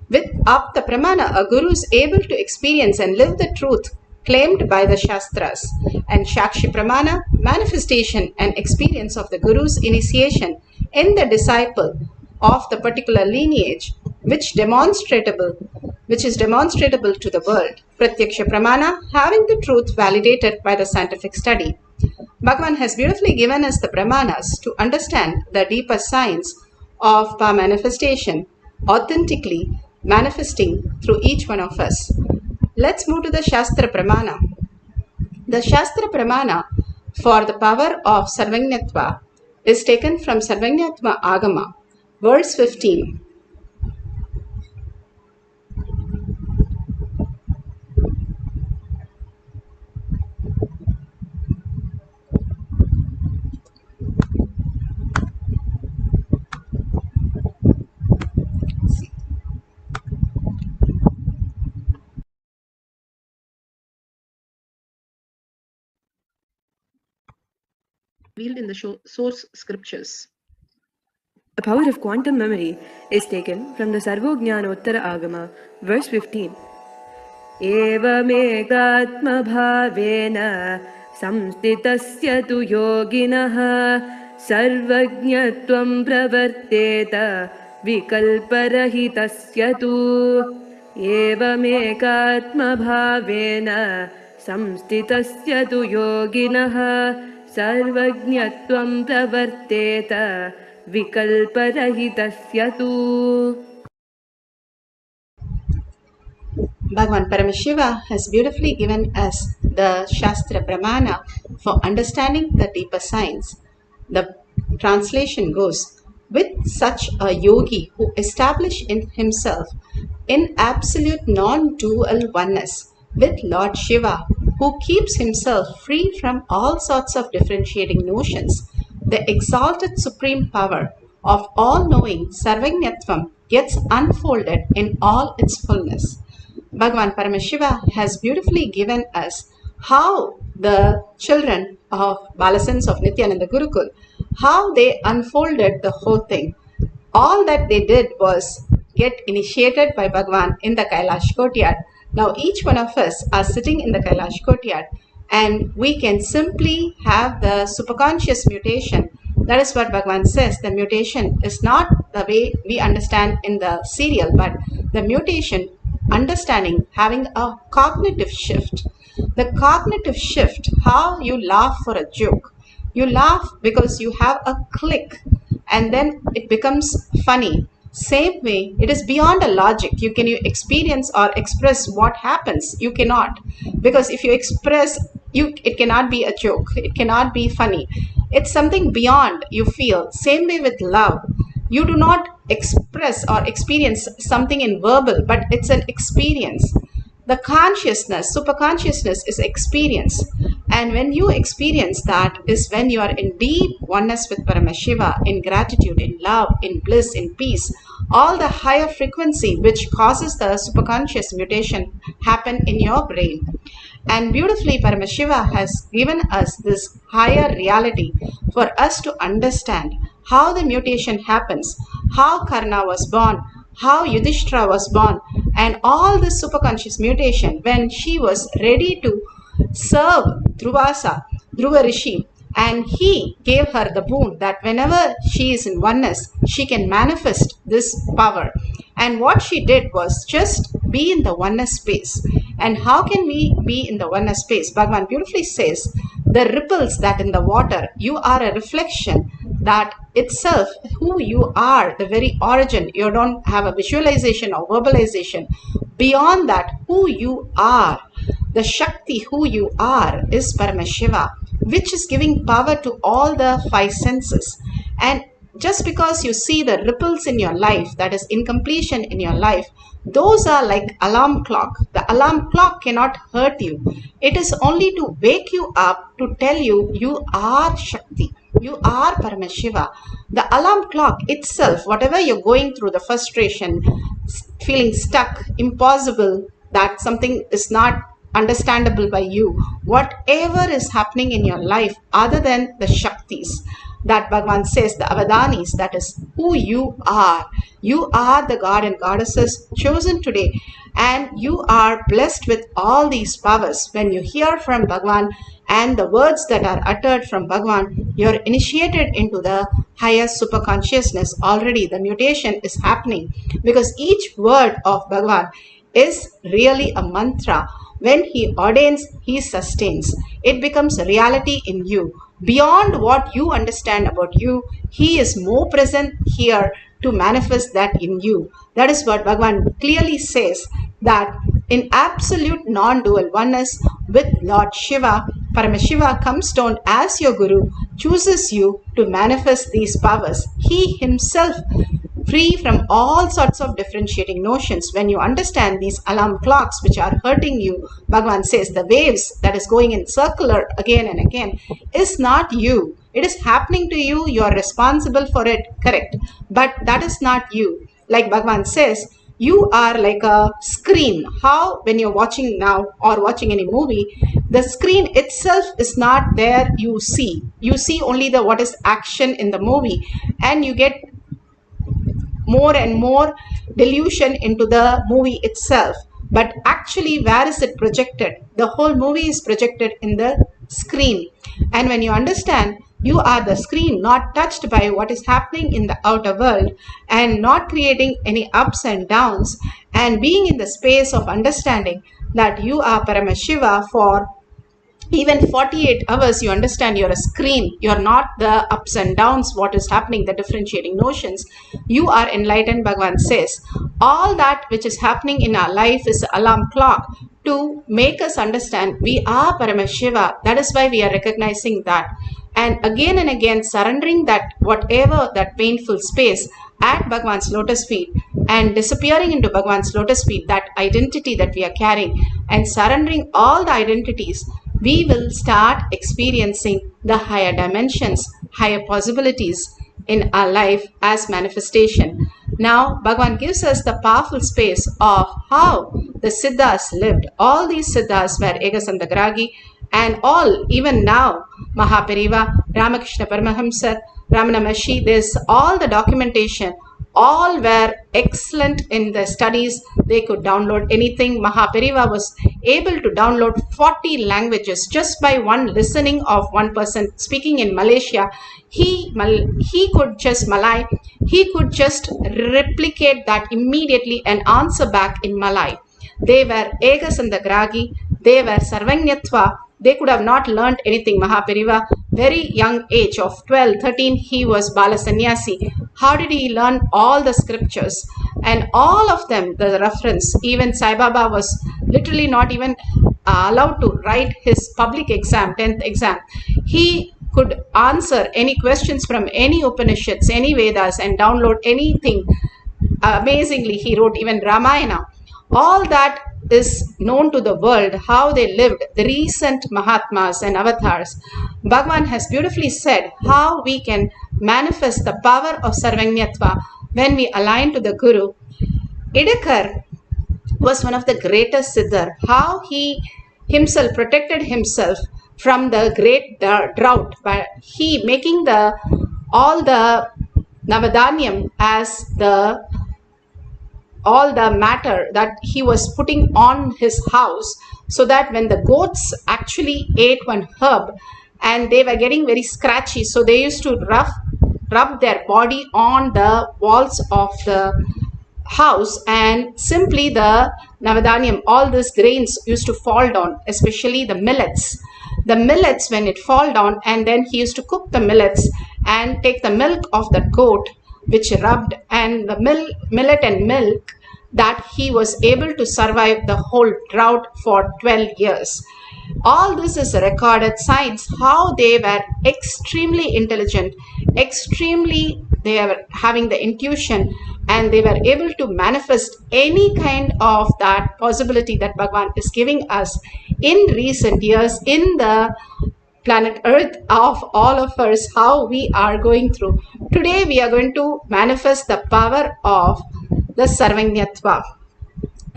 D: with Apta Pramana, a guru is able to experience and live the truth claimed by the Shastras. And Shakshi Pramana, manifestation and experience of the guru's initiation in the disciple of the particular lineage, which is demonstrable to the world. Pratyaksha Pramana, having the truth validated by the scientific study. Bhagavan has beautifully given us the Pramanas to understand the deeper science of our manifestation, authentically manifesting through each one of us. Let's move to the Shastra Pramana. The Shastra Pramana for the power of Sarvajñatva is taken from Sarvajñatva Agama, verse 15. Revealed in the source scriptures.
E: The power of quantum memory is taken from the Sarvojñanottara Agama, verse 15. Evamekatmabhavena samstitasya tu yoginaha sarvajñatvam pravarteta vikalparahitasya tu. Evamekatmabhavena samstitasya tu yoginaha sarvajñatvam pravarteta vikalparahitasya tu.
D: Bhagavan Paramashiva has beautifully given us the Shastra Pramana for understanding the deeper science. The translation goes, with such a yogi who established in himself in absolute non-dual oneness with Lord Shiva, who keeps himself free from all sorts of differentiating notions, the exalted supreme power of all-knowing Sarvajñatvam gets unfolded in all its fullness. Bhagavan Paramashiva has beautifully given us how the children of Balasans of Nithyananda Gurukul, how they unfolded the whole thing. All that they did was get initiated by Bhagavan in the Kailash courtyard. Now each one of us are sitting in the Kailash courtyard and we can simply have the superconscious mutation. That is what Bhagavan says. The mutation is not the way we understand in the serial, but the mutation understanding, having a cognitive shift. The cognitive shift, how you laugh for a joke. You laugh because you have a click and then it becomes funny. Same way, it is beyond a logic. Can you experience or express what happens? You cannot. Because if you express, it cannot be a joke. It cannot be funny. It's something beyond you feel. Same way with love. You do not express or experience something in verbal, but it's an experience. The consciousness, superconsciousness is experience. And when you experience that is when you are in deep oneness with Paramashiva, in gratitude, in love, in bliss, in peace. All the higher frequency which causes the superconscious mutation happen in your brain. And beautifully Paramashiva has given us this higher reality for us to understand how the mutation happens, how Karna was born, how Yudhishthira was born, and all this superconscious mutation when she was ready to serve Dhruva Rishi, and he gave her the boon that whenever she is in oneness, she can manifest this power. And what she did was just be in the oneness space. And how can we be in the oneness space? Bhagavan beautifully says, the ripples that in the water, you are a reflection that itself, who you are, the very origin. You don't have a visualization or verbalization. Beyond that, who you are, the Shakti, who you are, is Paramashiva, which is giving power to all the five senses. And
F: just because you see the ripples in your life, that is incompletion in your life, those are like alarm clock. The alarm clock cannot hurt you. It is only to wake you up, to tell you you are Shakti, you are Paramashiva. The alarm clock itself, whatever you're going through, the frustration, feeling stuck, impossible, that something is not understandable by you, whatever is happening in your life other than the Shaktis, that Bhagavan says, the Avadanis, that is who you are. You are the God and goddesses chosen today, and you are blessed with all these powers. When you hear from Bhagavan and the words that are uttered from Bhagavan, you're initiated into the higher superconsciousness. Already the mutation is happening, because each word of Bhagavan is really a mantra. When he ordains, he sustains. It becomes a reality in you. Beyond what you understand about you, he is more present here to manifest that in you. That is what Bhagavan clearly says, that in absolute non-dual oneness with Lord Shiva, Paramashiva comes down as your Guru, chooses you to manifest these powers. He himself, free from all sorts of differentiating notions. When you understand these alarm clocks which are hurting you, Bhagavan says the waves that is going in circular again and again is not you. It is happening to you. You are responsible for it, correct. But that is not you. Like Bhagavan says, you are like a screen. How when you're watching now or watching any movie, the screen itself is not there. You see only the what is action in the movie, and you get more and more delusion into the movie itself. But actually, where is it projected? The whole movie is projected in the screen. And when you understand you are the screen, not touched by what is happening in the outer world, and not creating any ups and downs, and being in the space of understanding that you are Paramashiva for even 48 hours, you understand you're a screen. You're not the ups and downs, what is happening, the differentiating notions. You are enlightened, Bhagavan says. All that which is happening in our life is an alarm clock to make us understand we are Paramashiva. That is why we are recognizing that. And again, surrendering that whatever that painful space at Bhagavan's lotus feet, and disappearing into Bhagavan's lotus feet, that identity that we are carrying, and surrendering all the identities, we will start experiencing the higher dimensions, higher possibilities in our life as manifestation. Now, Bhagavan gives us the powerful space of how the Siddhas lived. All these Siddhas were Egasandagragi, and all, even now, Mahapariva, Ramakrishna Paramahamsa, Ramana Maharshi, there's all the documentation. All were excellent in the studies. They could download anything. Mahapariva was able to download 40 languages just by one listening of one person speaking in Malaysia. He could just Malay. He could just replicate that immediately and answer back in Malay. They were Egasandagragi. They were Sarvanyatva. They could have not learnt anything. Mahapariva, very young age of 12, 13, he was Bala Sannyasi. How did he learn all the scriptures? And all of them, the reference, even Sai Baba was literally not even allowed to write his public exam, 10th exam. He could answer any questions from any Upanishads, any Vedas, and download anything. Amazingly, he wrote even Ramayana. All that is known to the world, how they lived, the recent Mahatmas and avatars. Bhagavan has beautifully said how we can manifest the power of Sarvanyatva when we align to the Guru. Idakar was one of the greatest Siddhar. How he himself protected himself from the great drought by he making all the Navadanyam as all the matter that he was putting on his house, so that when the goats actually ate one herb and they were getting very scratchy, so they used to rub their body on the walls of the house, and simply the Navadanyam, all these grains used to fall down, especially the millets. The millets, when it fall down, and then he used to cook the millets and take the milk of the goat which rubbed, and the millet and milk, that he was able to survive the whole drought for 12 years. All this is recorded science, how they were extremely intelligent, extremely they are having the intuition, and they were able to manifest any kind of that possibility that Bhagavan is giving us in recent years in the planet Earth of all of us, how we are going through. Today we are going to manifest the power of the Sarvanyatva,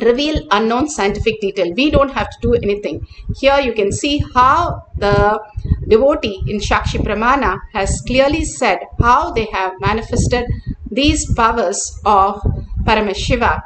F: reveal unknown scientific detail. We don't have to do anything. Here you can see how the devotee in Shakshi Pramana has clearly said how they have manifested these powers of Paramashiva.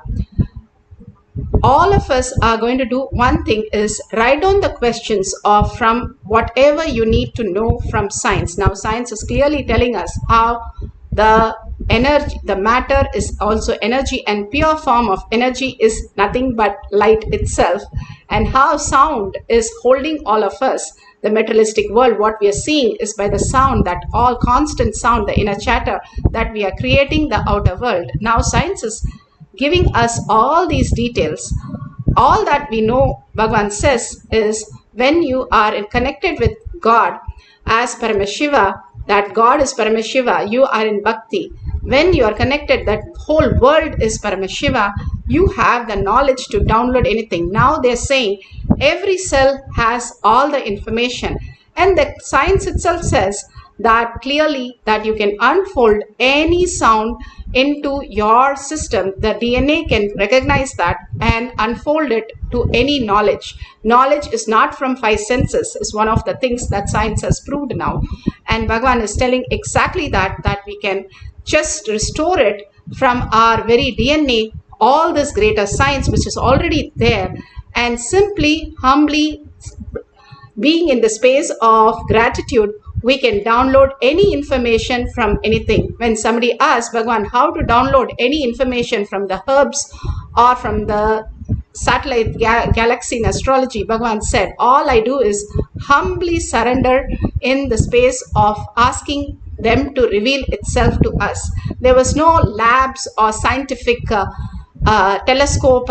F: All of us are going to do one thing, is write down the questions of from whatever you need to know from science. Now science is clearly telling us how the energy, the matter is also energy, and pure form of energy is nothing but light itself, and how sound is holding all of us. The materialistic world, what we are seeing is by the sound, that all constant sound, the inner chatter, that we are creating the outer world. Now science is giving us all these details. All that we know, Bhagavan says, is when you are connected with God as Paramashiva, that God is Paramashiva, you are in Bhakti. When you are connected, that whole world is Paramashiva, you have the knowledge to download anything. Now they're saying every cell has all the information, and the science itself says that clearly that you can unfold any sound into your system. The DNA can recognize that and unfold it to any knowledge. Knowledge is not from five senses, is one of the things that science has proved now. And Bhagavan is telling exactly that we can just restore it from our very DNA, all this greater science which is already there, and simply, humbly being in the space of gratitude, we can download any information from anything. When somebody asks Bhagavan how to download any information from the herbs or from the satellite galaxy in astrology, Bhagavan said, all I do is humbly surrender in the space of asking them to reveal itself to us. There was no labs or scientific telescope,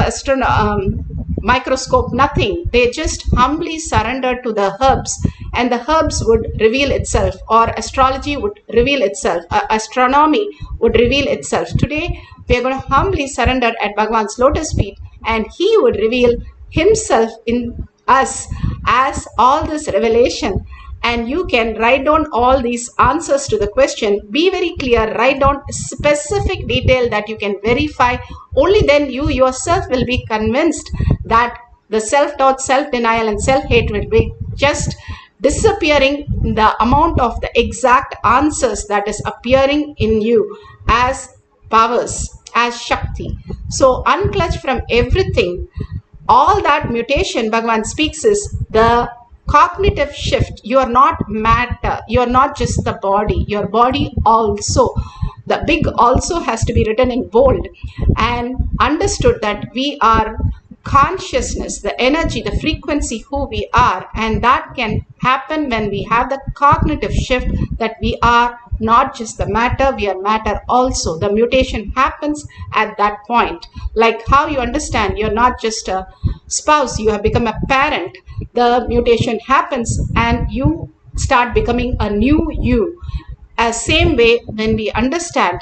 F: microscope, nothing. They just humbly surrendered to the herbs, and the herbs would reveal itself, or astrology would reveal itself, astronomy would reveal itself. Today we are going to humbly surrender at Bhagavan's lotus feet, and he would reveal himself in us as all this revelation. And you can write down all these answers to the question. Be very clear, write down specific detail that you can verify. Only then you yourself will be convinced that the self-doubt, self-denial and self-hate will be just disappearing in the amount of the exact answers that is appearing in you as powers, as Shakti. So unclutch from everything. All that mutation Bhagavan speaks is the cognitive shift. You are not matter, you are not just the body, your body also. The big also has to be written in bold, and understood that we are consciousness, the energy, the frequency, who we are. And that can happen when we have the cognitive shift that we are not just the matter, we are matter also. The mutation happens at that point. Like how you understand you're not just a spouse, you have become a parent. The mutation happens and you start becoming a new you. As same way, when we understand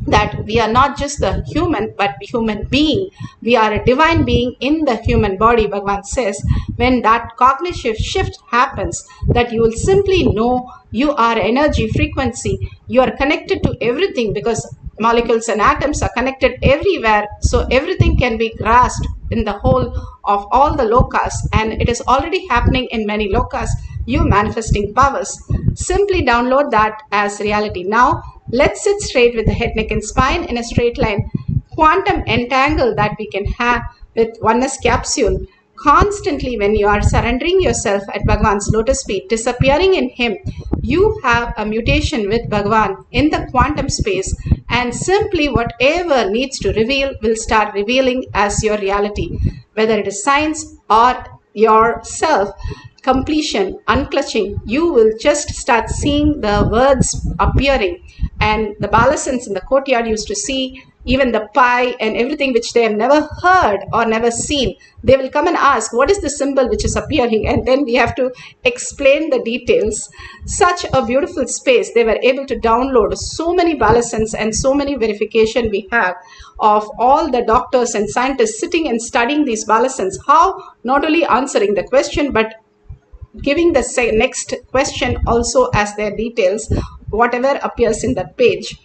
F: that we are not just the human, but human being, we are a divine being in the human body, Bhagavan says, when that cognitive shift happens, that you will simply know you are energy, frequency, you are connected to everything, because molecules and atoms are connected everywhere, so everything can be grasped in the whole of all the lokas, and it is already happening in many lokas. You manifesting powers, simply download that as reality. Now let's sit straight with the head, neck and spine in a straight line. Quantum entangle that we can have with oneness capsule. Constantly when you are surrendering yourself at Bhagavan's lotus feet, disappearing in him, you have a mutation with Bhagavan in the quantum space, and simply whatever needs to reveal will start revealing as your reality. Whether it is science or yourself, completion, unclutching, you will just start seeing the words appearing, and the balasans in the courtyard used to see even the pie and everything which they have never heard or never seen. They will come and ask, what is the symbol which is appearing? And then we have to explain the details. Such a beautiful space. They were able to download so many balasans and so many verification we have of all the doctors and scientists sitting and studying these balasans. How not only answering the question, but giving the next question also as their details, whatever appears in that page.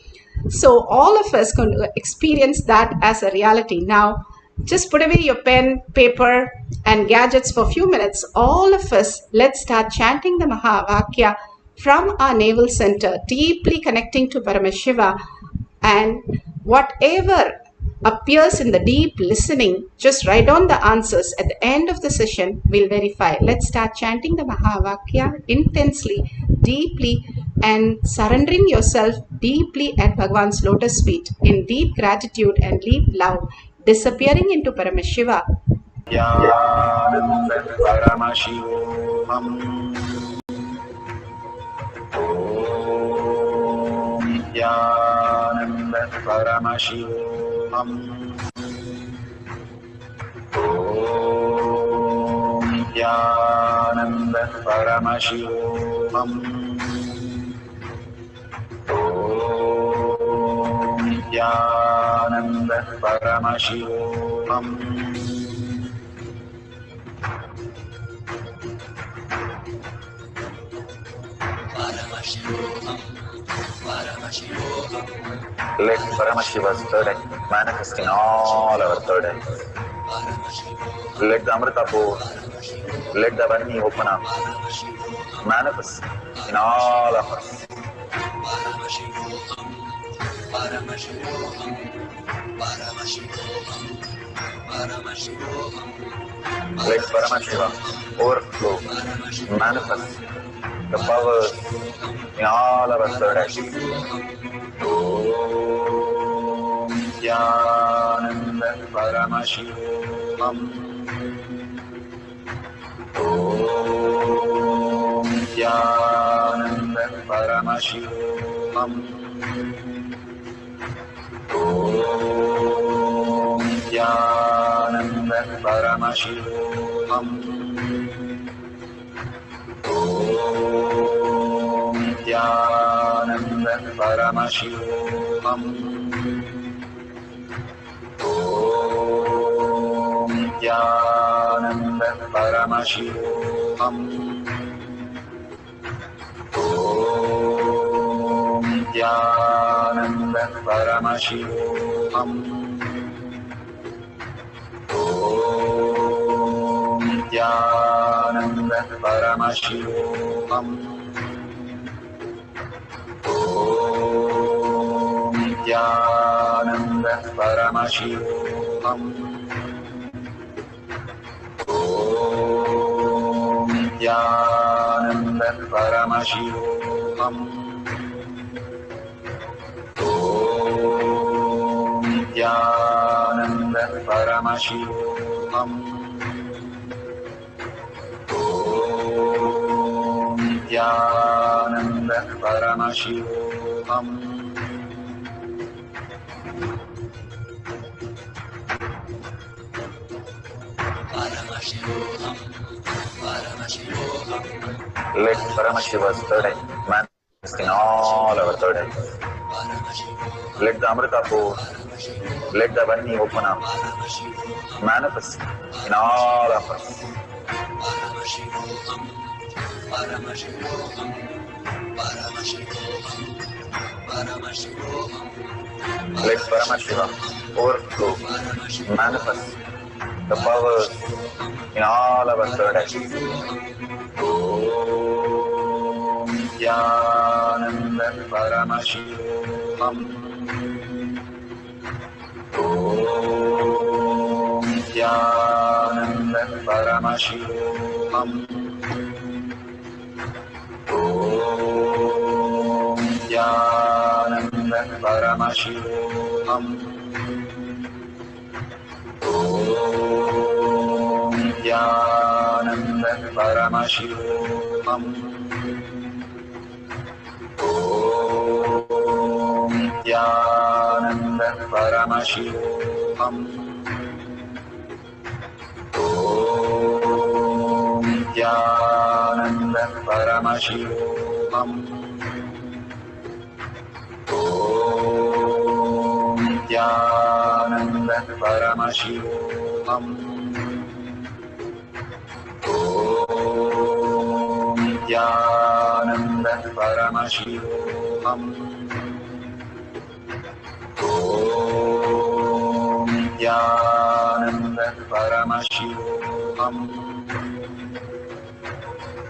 F: So all of us can experience that as a reality. Now, just put away your pen, paper, and gadgets for a few minutes. All of us, let's start chanting the Mahavakya from our navel center, deeply connecting to Paramashiva, and whatever appears in the deep listening, just write down the answers. At the end of the session, we'll verify. Let's start chanting the Mahavakya intensely, deeply, and surrendering yourself deeply at Bhagwan's lotus feet in deep gratitude and deep love, disappearing into Paramashiva.
G: Paramashivoham. Nithyananda Paramashivoham. Nithyananda Paramashivoham. Nithyananda Paramashivoham. Let Paramashiva's third eye manifest in all our third eyes. Let the Amrita pour, let the Varni open up, manifest in all of us. Let Paramashiva overflow, manifest the powers in all our third eyes. Om Nithyananda Paramashivoham. Om Nithyananda Paramashivoham. Om Nithyananda Paramashivoham. Om Nithyananda Paramashivoham. Om Nithyananda Paramashivoham. Om Nithyananda Paramashivoham. Om Nithyananda Paramashivoham. Om Nithyananda Paramashivoham. Om Nithyananda Paramashivoham. Om Nithyananda Paramashivoham. Om Nithyananda Paramashivoham. Let Paramashiva's third eye manifest in all our third eyes. Let the Amrita pour, let the Varni open up, manifest in all of us. Let Paramashiva overflow, manifest the powers in all our third eyes. Om Nithyananda Paramashivoham. Om Nithyananda Paramashivoham. Om Nithyananda Paramashivoham. Om Nithyananda Paramashivoham. Om Paramashivoham. Om Nithyananda Paramashivoham. Om Nithyananda Paramashivoham. Om Nithyananda Paramashivoham. Om Nithyananda Paramashivoham.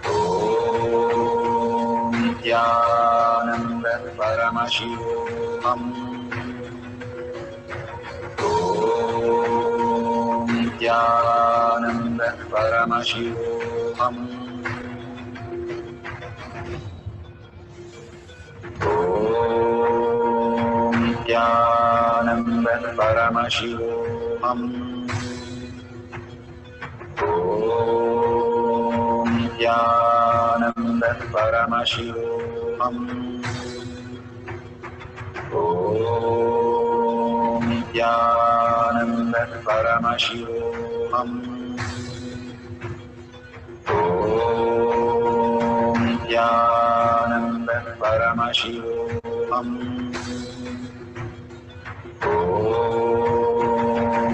G: Om Nithyananda Paramashivoham. Om Nithyananda Paramashivoham. Om Nithyananda Paramashivoham. Om Nithyananda Paramashivoham. Om Nithyananda Paramashivoham. Om Nithyananda Paramashivoham. Om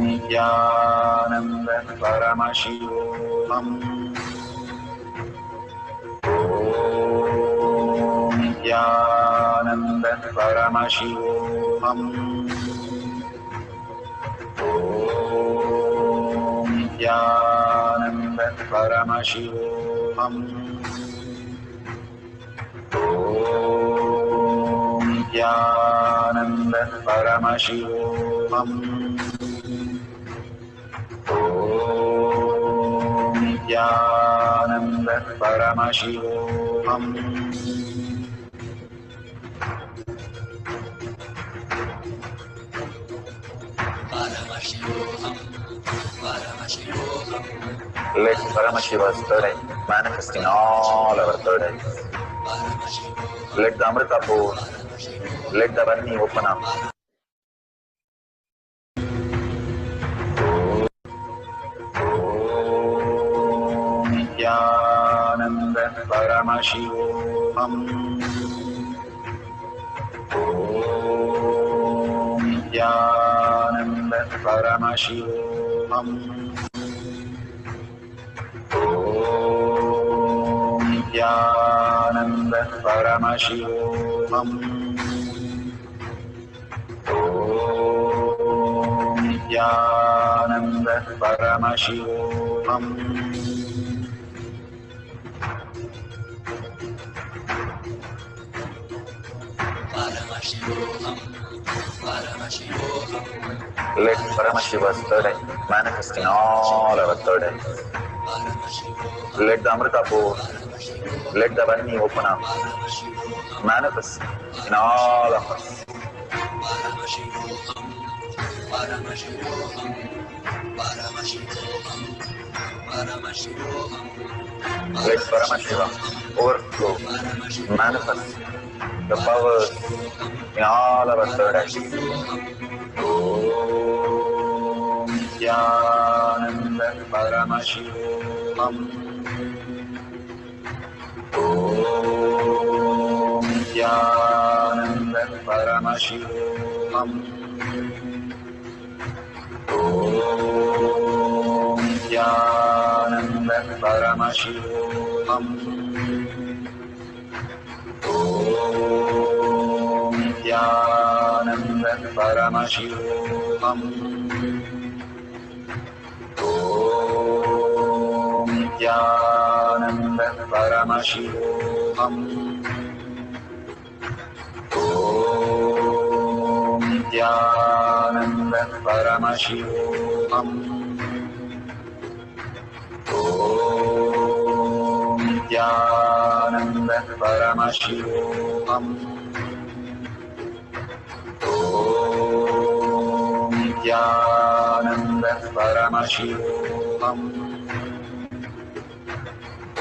G: Nithyananda Paramashivoham. Om Nithyananda Paramashivoham. Om Nithyananda Paramashivoham. Om Nithyananda Paramashivoham. Om Nithyananda Paramashivoham. Let Paramashiva's third eye manifest in all our third eyes. Let the Amrita pour, let the Varni open up. Om Nithyananda Paramashivoham. Om Nithyananda Paramashivoham. Om Nithyananda Paramashivoham. Om Nithyananda Paramashivoham. Let Paramashiva's third eye manifest in all our third eyes. Let the Amrita pour, let the Varni open up, manifest in all of us. Let Paramashiva overflow, manifest the powers in all our third eyes. Om Nithyananda Paramashivoham. Om Nithyananda Paramashivoham. Om Nithyananda Paramashivoham. Om Nithyananda Paramashivoham. Om Nithyananda Paramashivoham. Om Nithyananda Paramashivoham. Om Nithyananda Paramashivoham. Om Nithyananda Paramashivoham.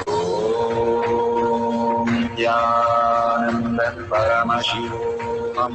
G: Om Nithyananda Paramashivoham.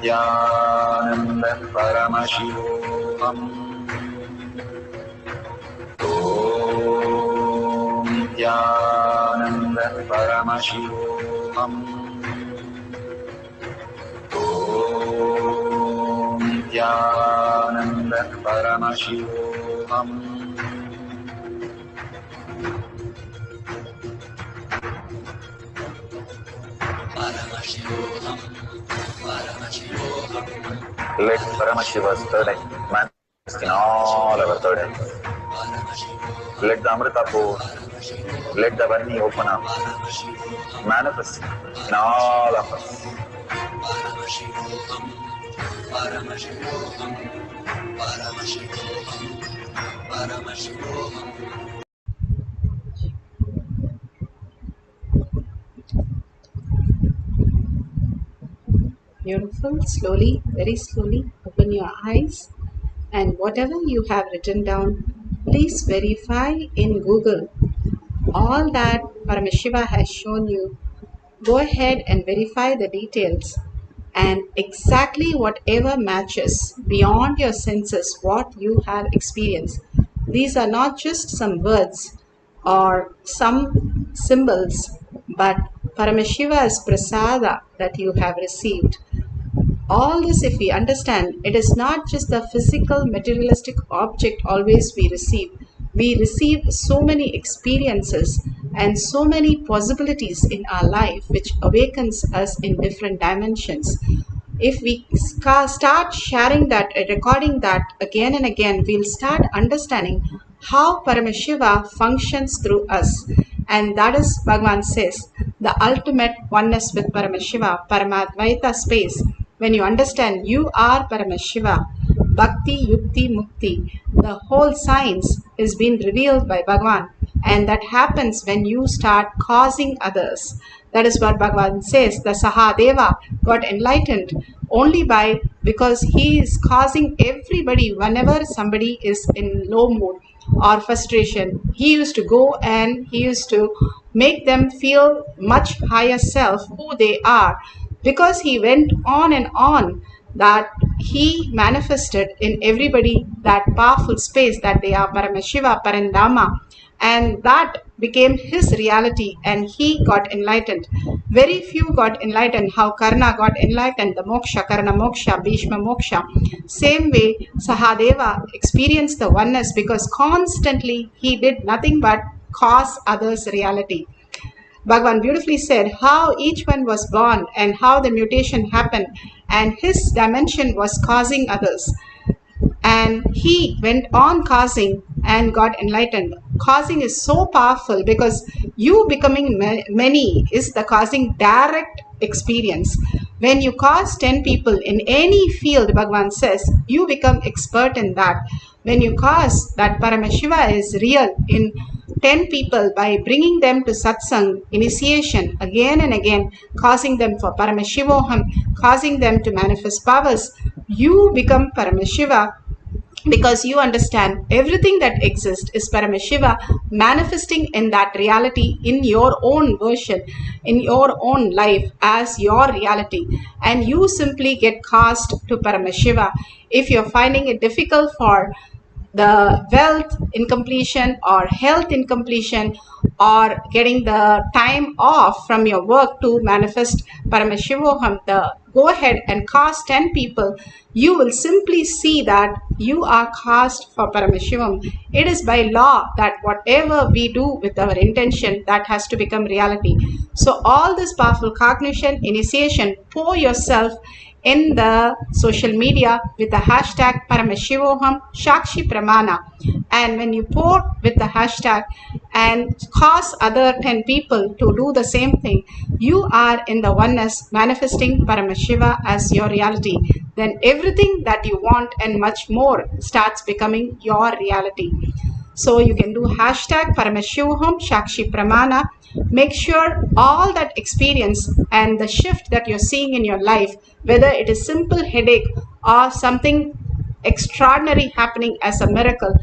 G: Nithyananda Paramashivoham. Om Nithyananda Paramashivoham. Om Nithyananda Paramashivoham. Let Paramashiva's third eye manifest in all our third eyes. Let the Amrita pour, let the Varni open up, manifest in all of us.
F: Beautiful. Slowly, very slowly, open your eyes, and whatever you have written down, please verify in Google. All that Paramashiva has shown you, go ahead and verify the details, and exactly whatever matches beyond your senses what you have experienced. These are not just some words or some symbols, but Paramashiva's prasada that you have received. All this, if we understand, it is not just the physical materialistic object always we receive. We receive so many experiences and so many possibilities in our life which awakens us in different dimensions. If we start sharing that, recording that again and again, we'll start understanding how Paramashiva functions through us. And that is, Bhagavan says, the ultimate oneness with Paramashiva, Paramadvaita space. When you understand you are Paramashiva, Bhakti, Yukti, Mukti, the whole science is being revealed by Bhagavan. And that happens when you start causing others. That is what Bhagavan says. The Sahadeva got enlightened only because he is causing everybody, whenever somebody is in low mood or frustration, he used to go and he used to make them feel much higher self who they are, because he went on and on that he manifested in everybody that powerful space that they are Paramashiva, Parandama, and that became his reality, and he got enlightened. Very few got enlightened. How Karna got enlightened, the moksha, Karna moksha, Bhishma moksha. Same way Sahadeva experienced the oneness because constantly he did nothing but cause others reality. Bhagavan beautifully said how each one was born and how the mutation happened, and his dimension was causing others. And he went on causing and got enlightened. Causing is so powerful because you becoming many is the causing direct experience. When you cause 10 people in any field, Bhagavan says, you become expert in that. When you cause that Paramashiva is real in 10 people by bringing them to satsang, initiation, again and again, causing them for Paramashivoham, causing them to manifest powers, you become Paramashiva, because you understand everything that exists is Paramashiva manifesting in that reality in your own version, in your own life as your reality. And you simply get cast to Paramashiva. If you're finding it difficult for the wealth incompletion or health incompletion or getting the time off from your work to manifest Paramashivoham, go ahead and cast 10 people. You will simply see that you are cast for Paramashivam. It is by law that whatever we do with our intention, that has to become reality. So all this powerful cognition, initiation, pour yourself in the social media with the hashtag Paramashivoham Shakshi Pramana. And when you pour with the hashtag and cause other 10 people to do the same thing, you are in the oneness manifesting Paramashiva as your reality. Then everything that you want and much more starts becoming your reality. So you can do hashtag Paramashivoham Shakshi Pramana. Make sure all that experience and the shift that you're seeing in your life, whether it is simple headache or something extraordinary happening as a miracle,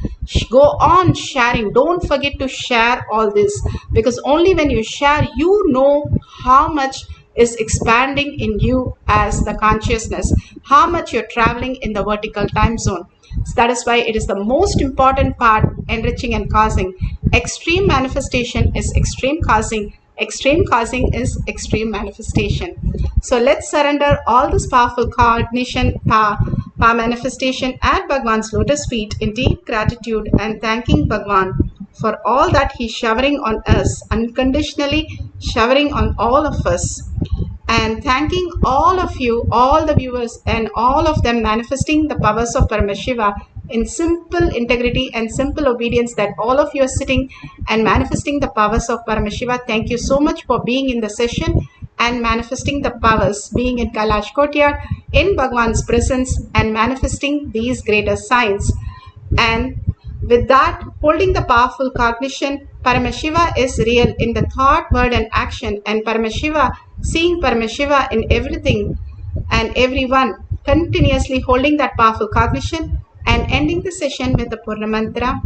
F: go on sharing. Don't forget to share all this, because only when you share, you know how much is expanding in you as the consciousness, how much you're traveling in the vertical time zone. So that is why it is the most important part, enriching and causing. Extreme manifestation is extreme causing. Extreme causing is extreme manifestation. So let's surrender all this powerful cognition, power manifestation at Bhagwan's lotus feet in deep gratitude and thanking Bhagwan for all that he's showering on us, unconditionally showering on all of us. And thanking all of you, all the viewers, and all of them manifesting the powers of Paramashiva in simple integrity and simple obedience, that all of you are sitting and manifesting the powers of Paramashiva. Thank you so much for being in the session and manifesting the powers, being in Kailash Courtyard, in Bhagwan's presence, and manifesting these greater signs. And with that, holding the powerful cognition, Paramashiva is real in the thought, word, and action, and Paramashiva, seeing Paramashiva in everything and everyone, continuously holding that powerful cognition, and ending the session with the Purna Mantra.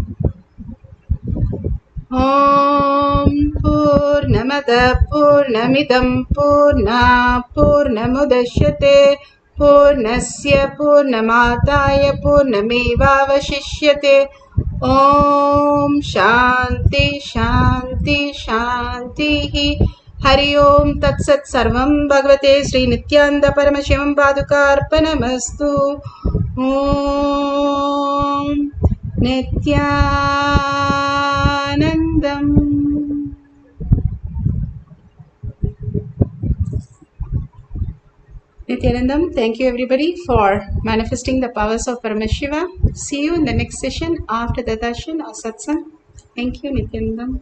F: Om Purnamada Purnamidam Purna Purnamudashyate Purnasya Purnamataya Purnamevavashishyate. Om Shanti Shanti Shanti. Hari Om Tat Sat Sarvam Bhagavate Sri Nithyananda Paramashivam Padukarpanamastu. Om Nithyanandam. Nithyanandam, thank you everybody for manifesting the powers of Paramashiva. See you in the next session after the darshan or satsang. Thank you, Nithyanandam.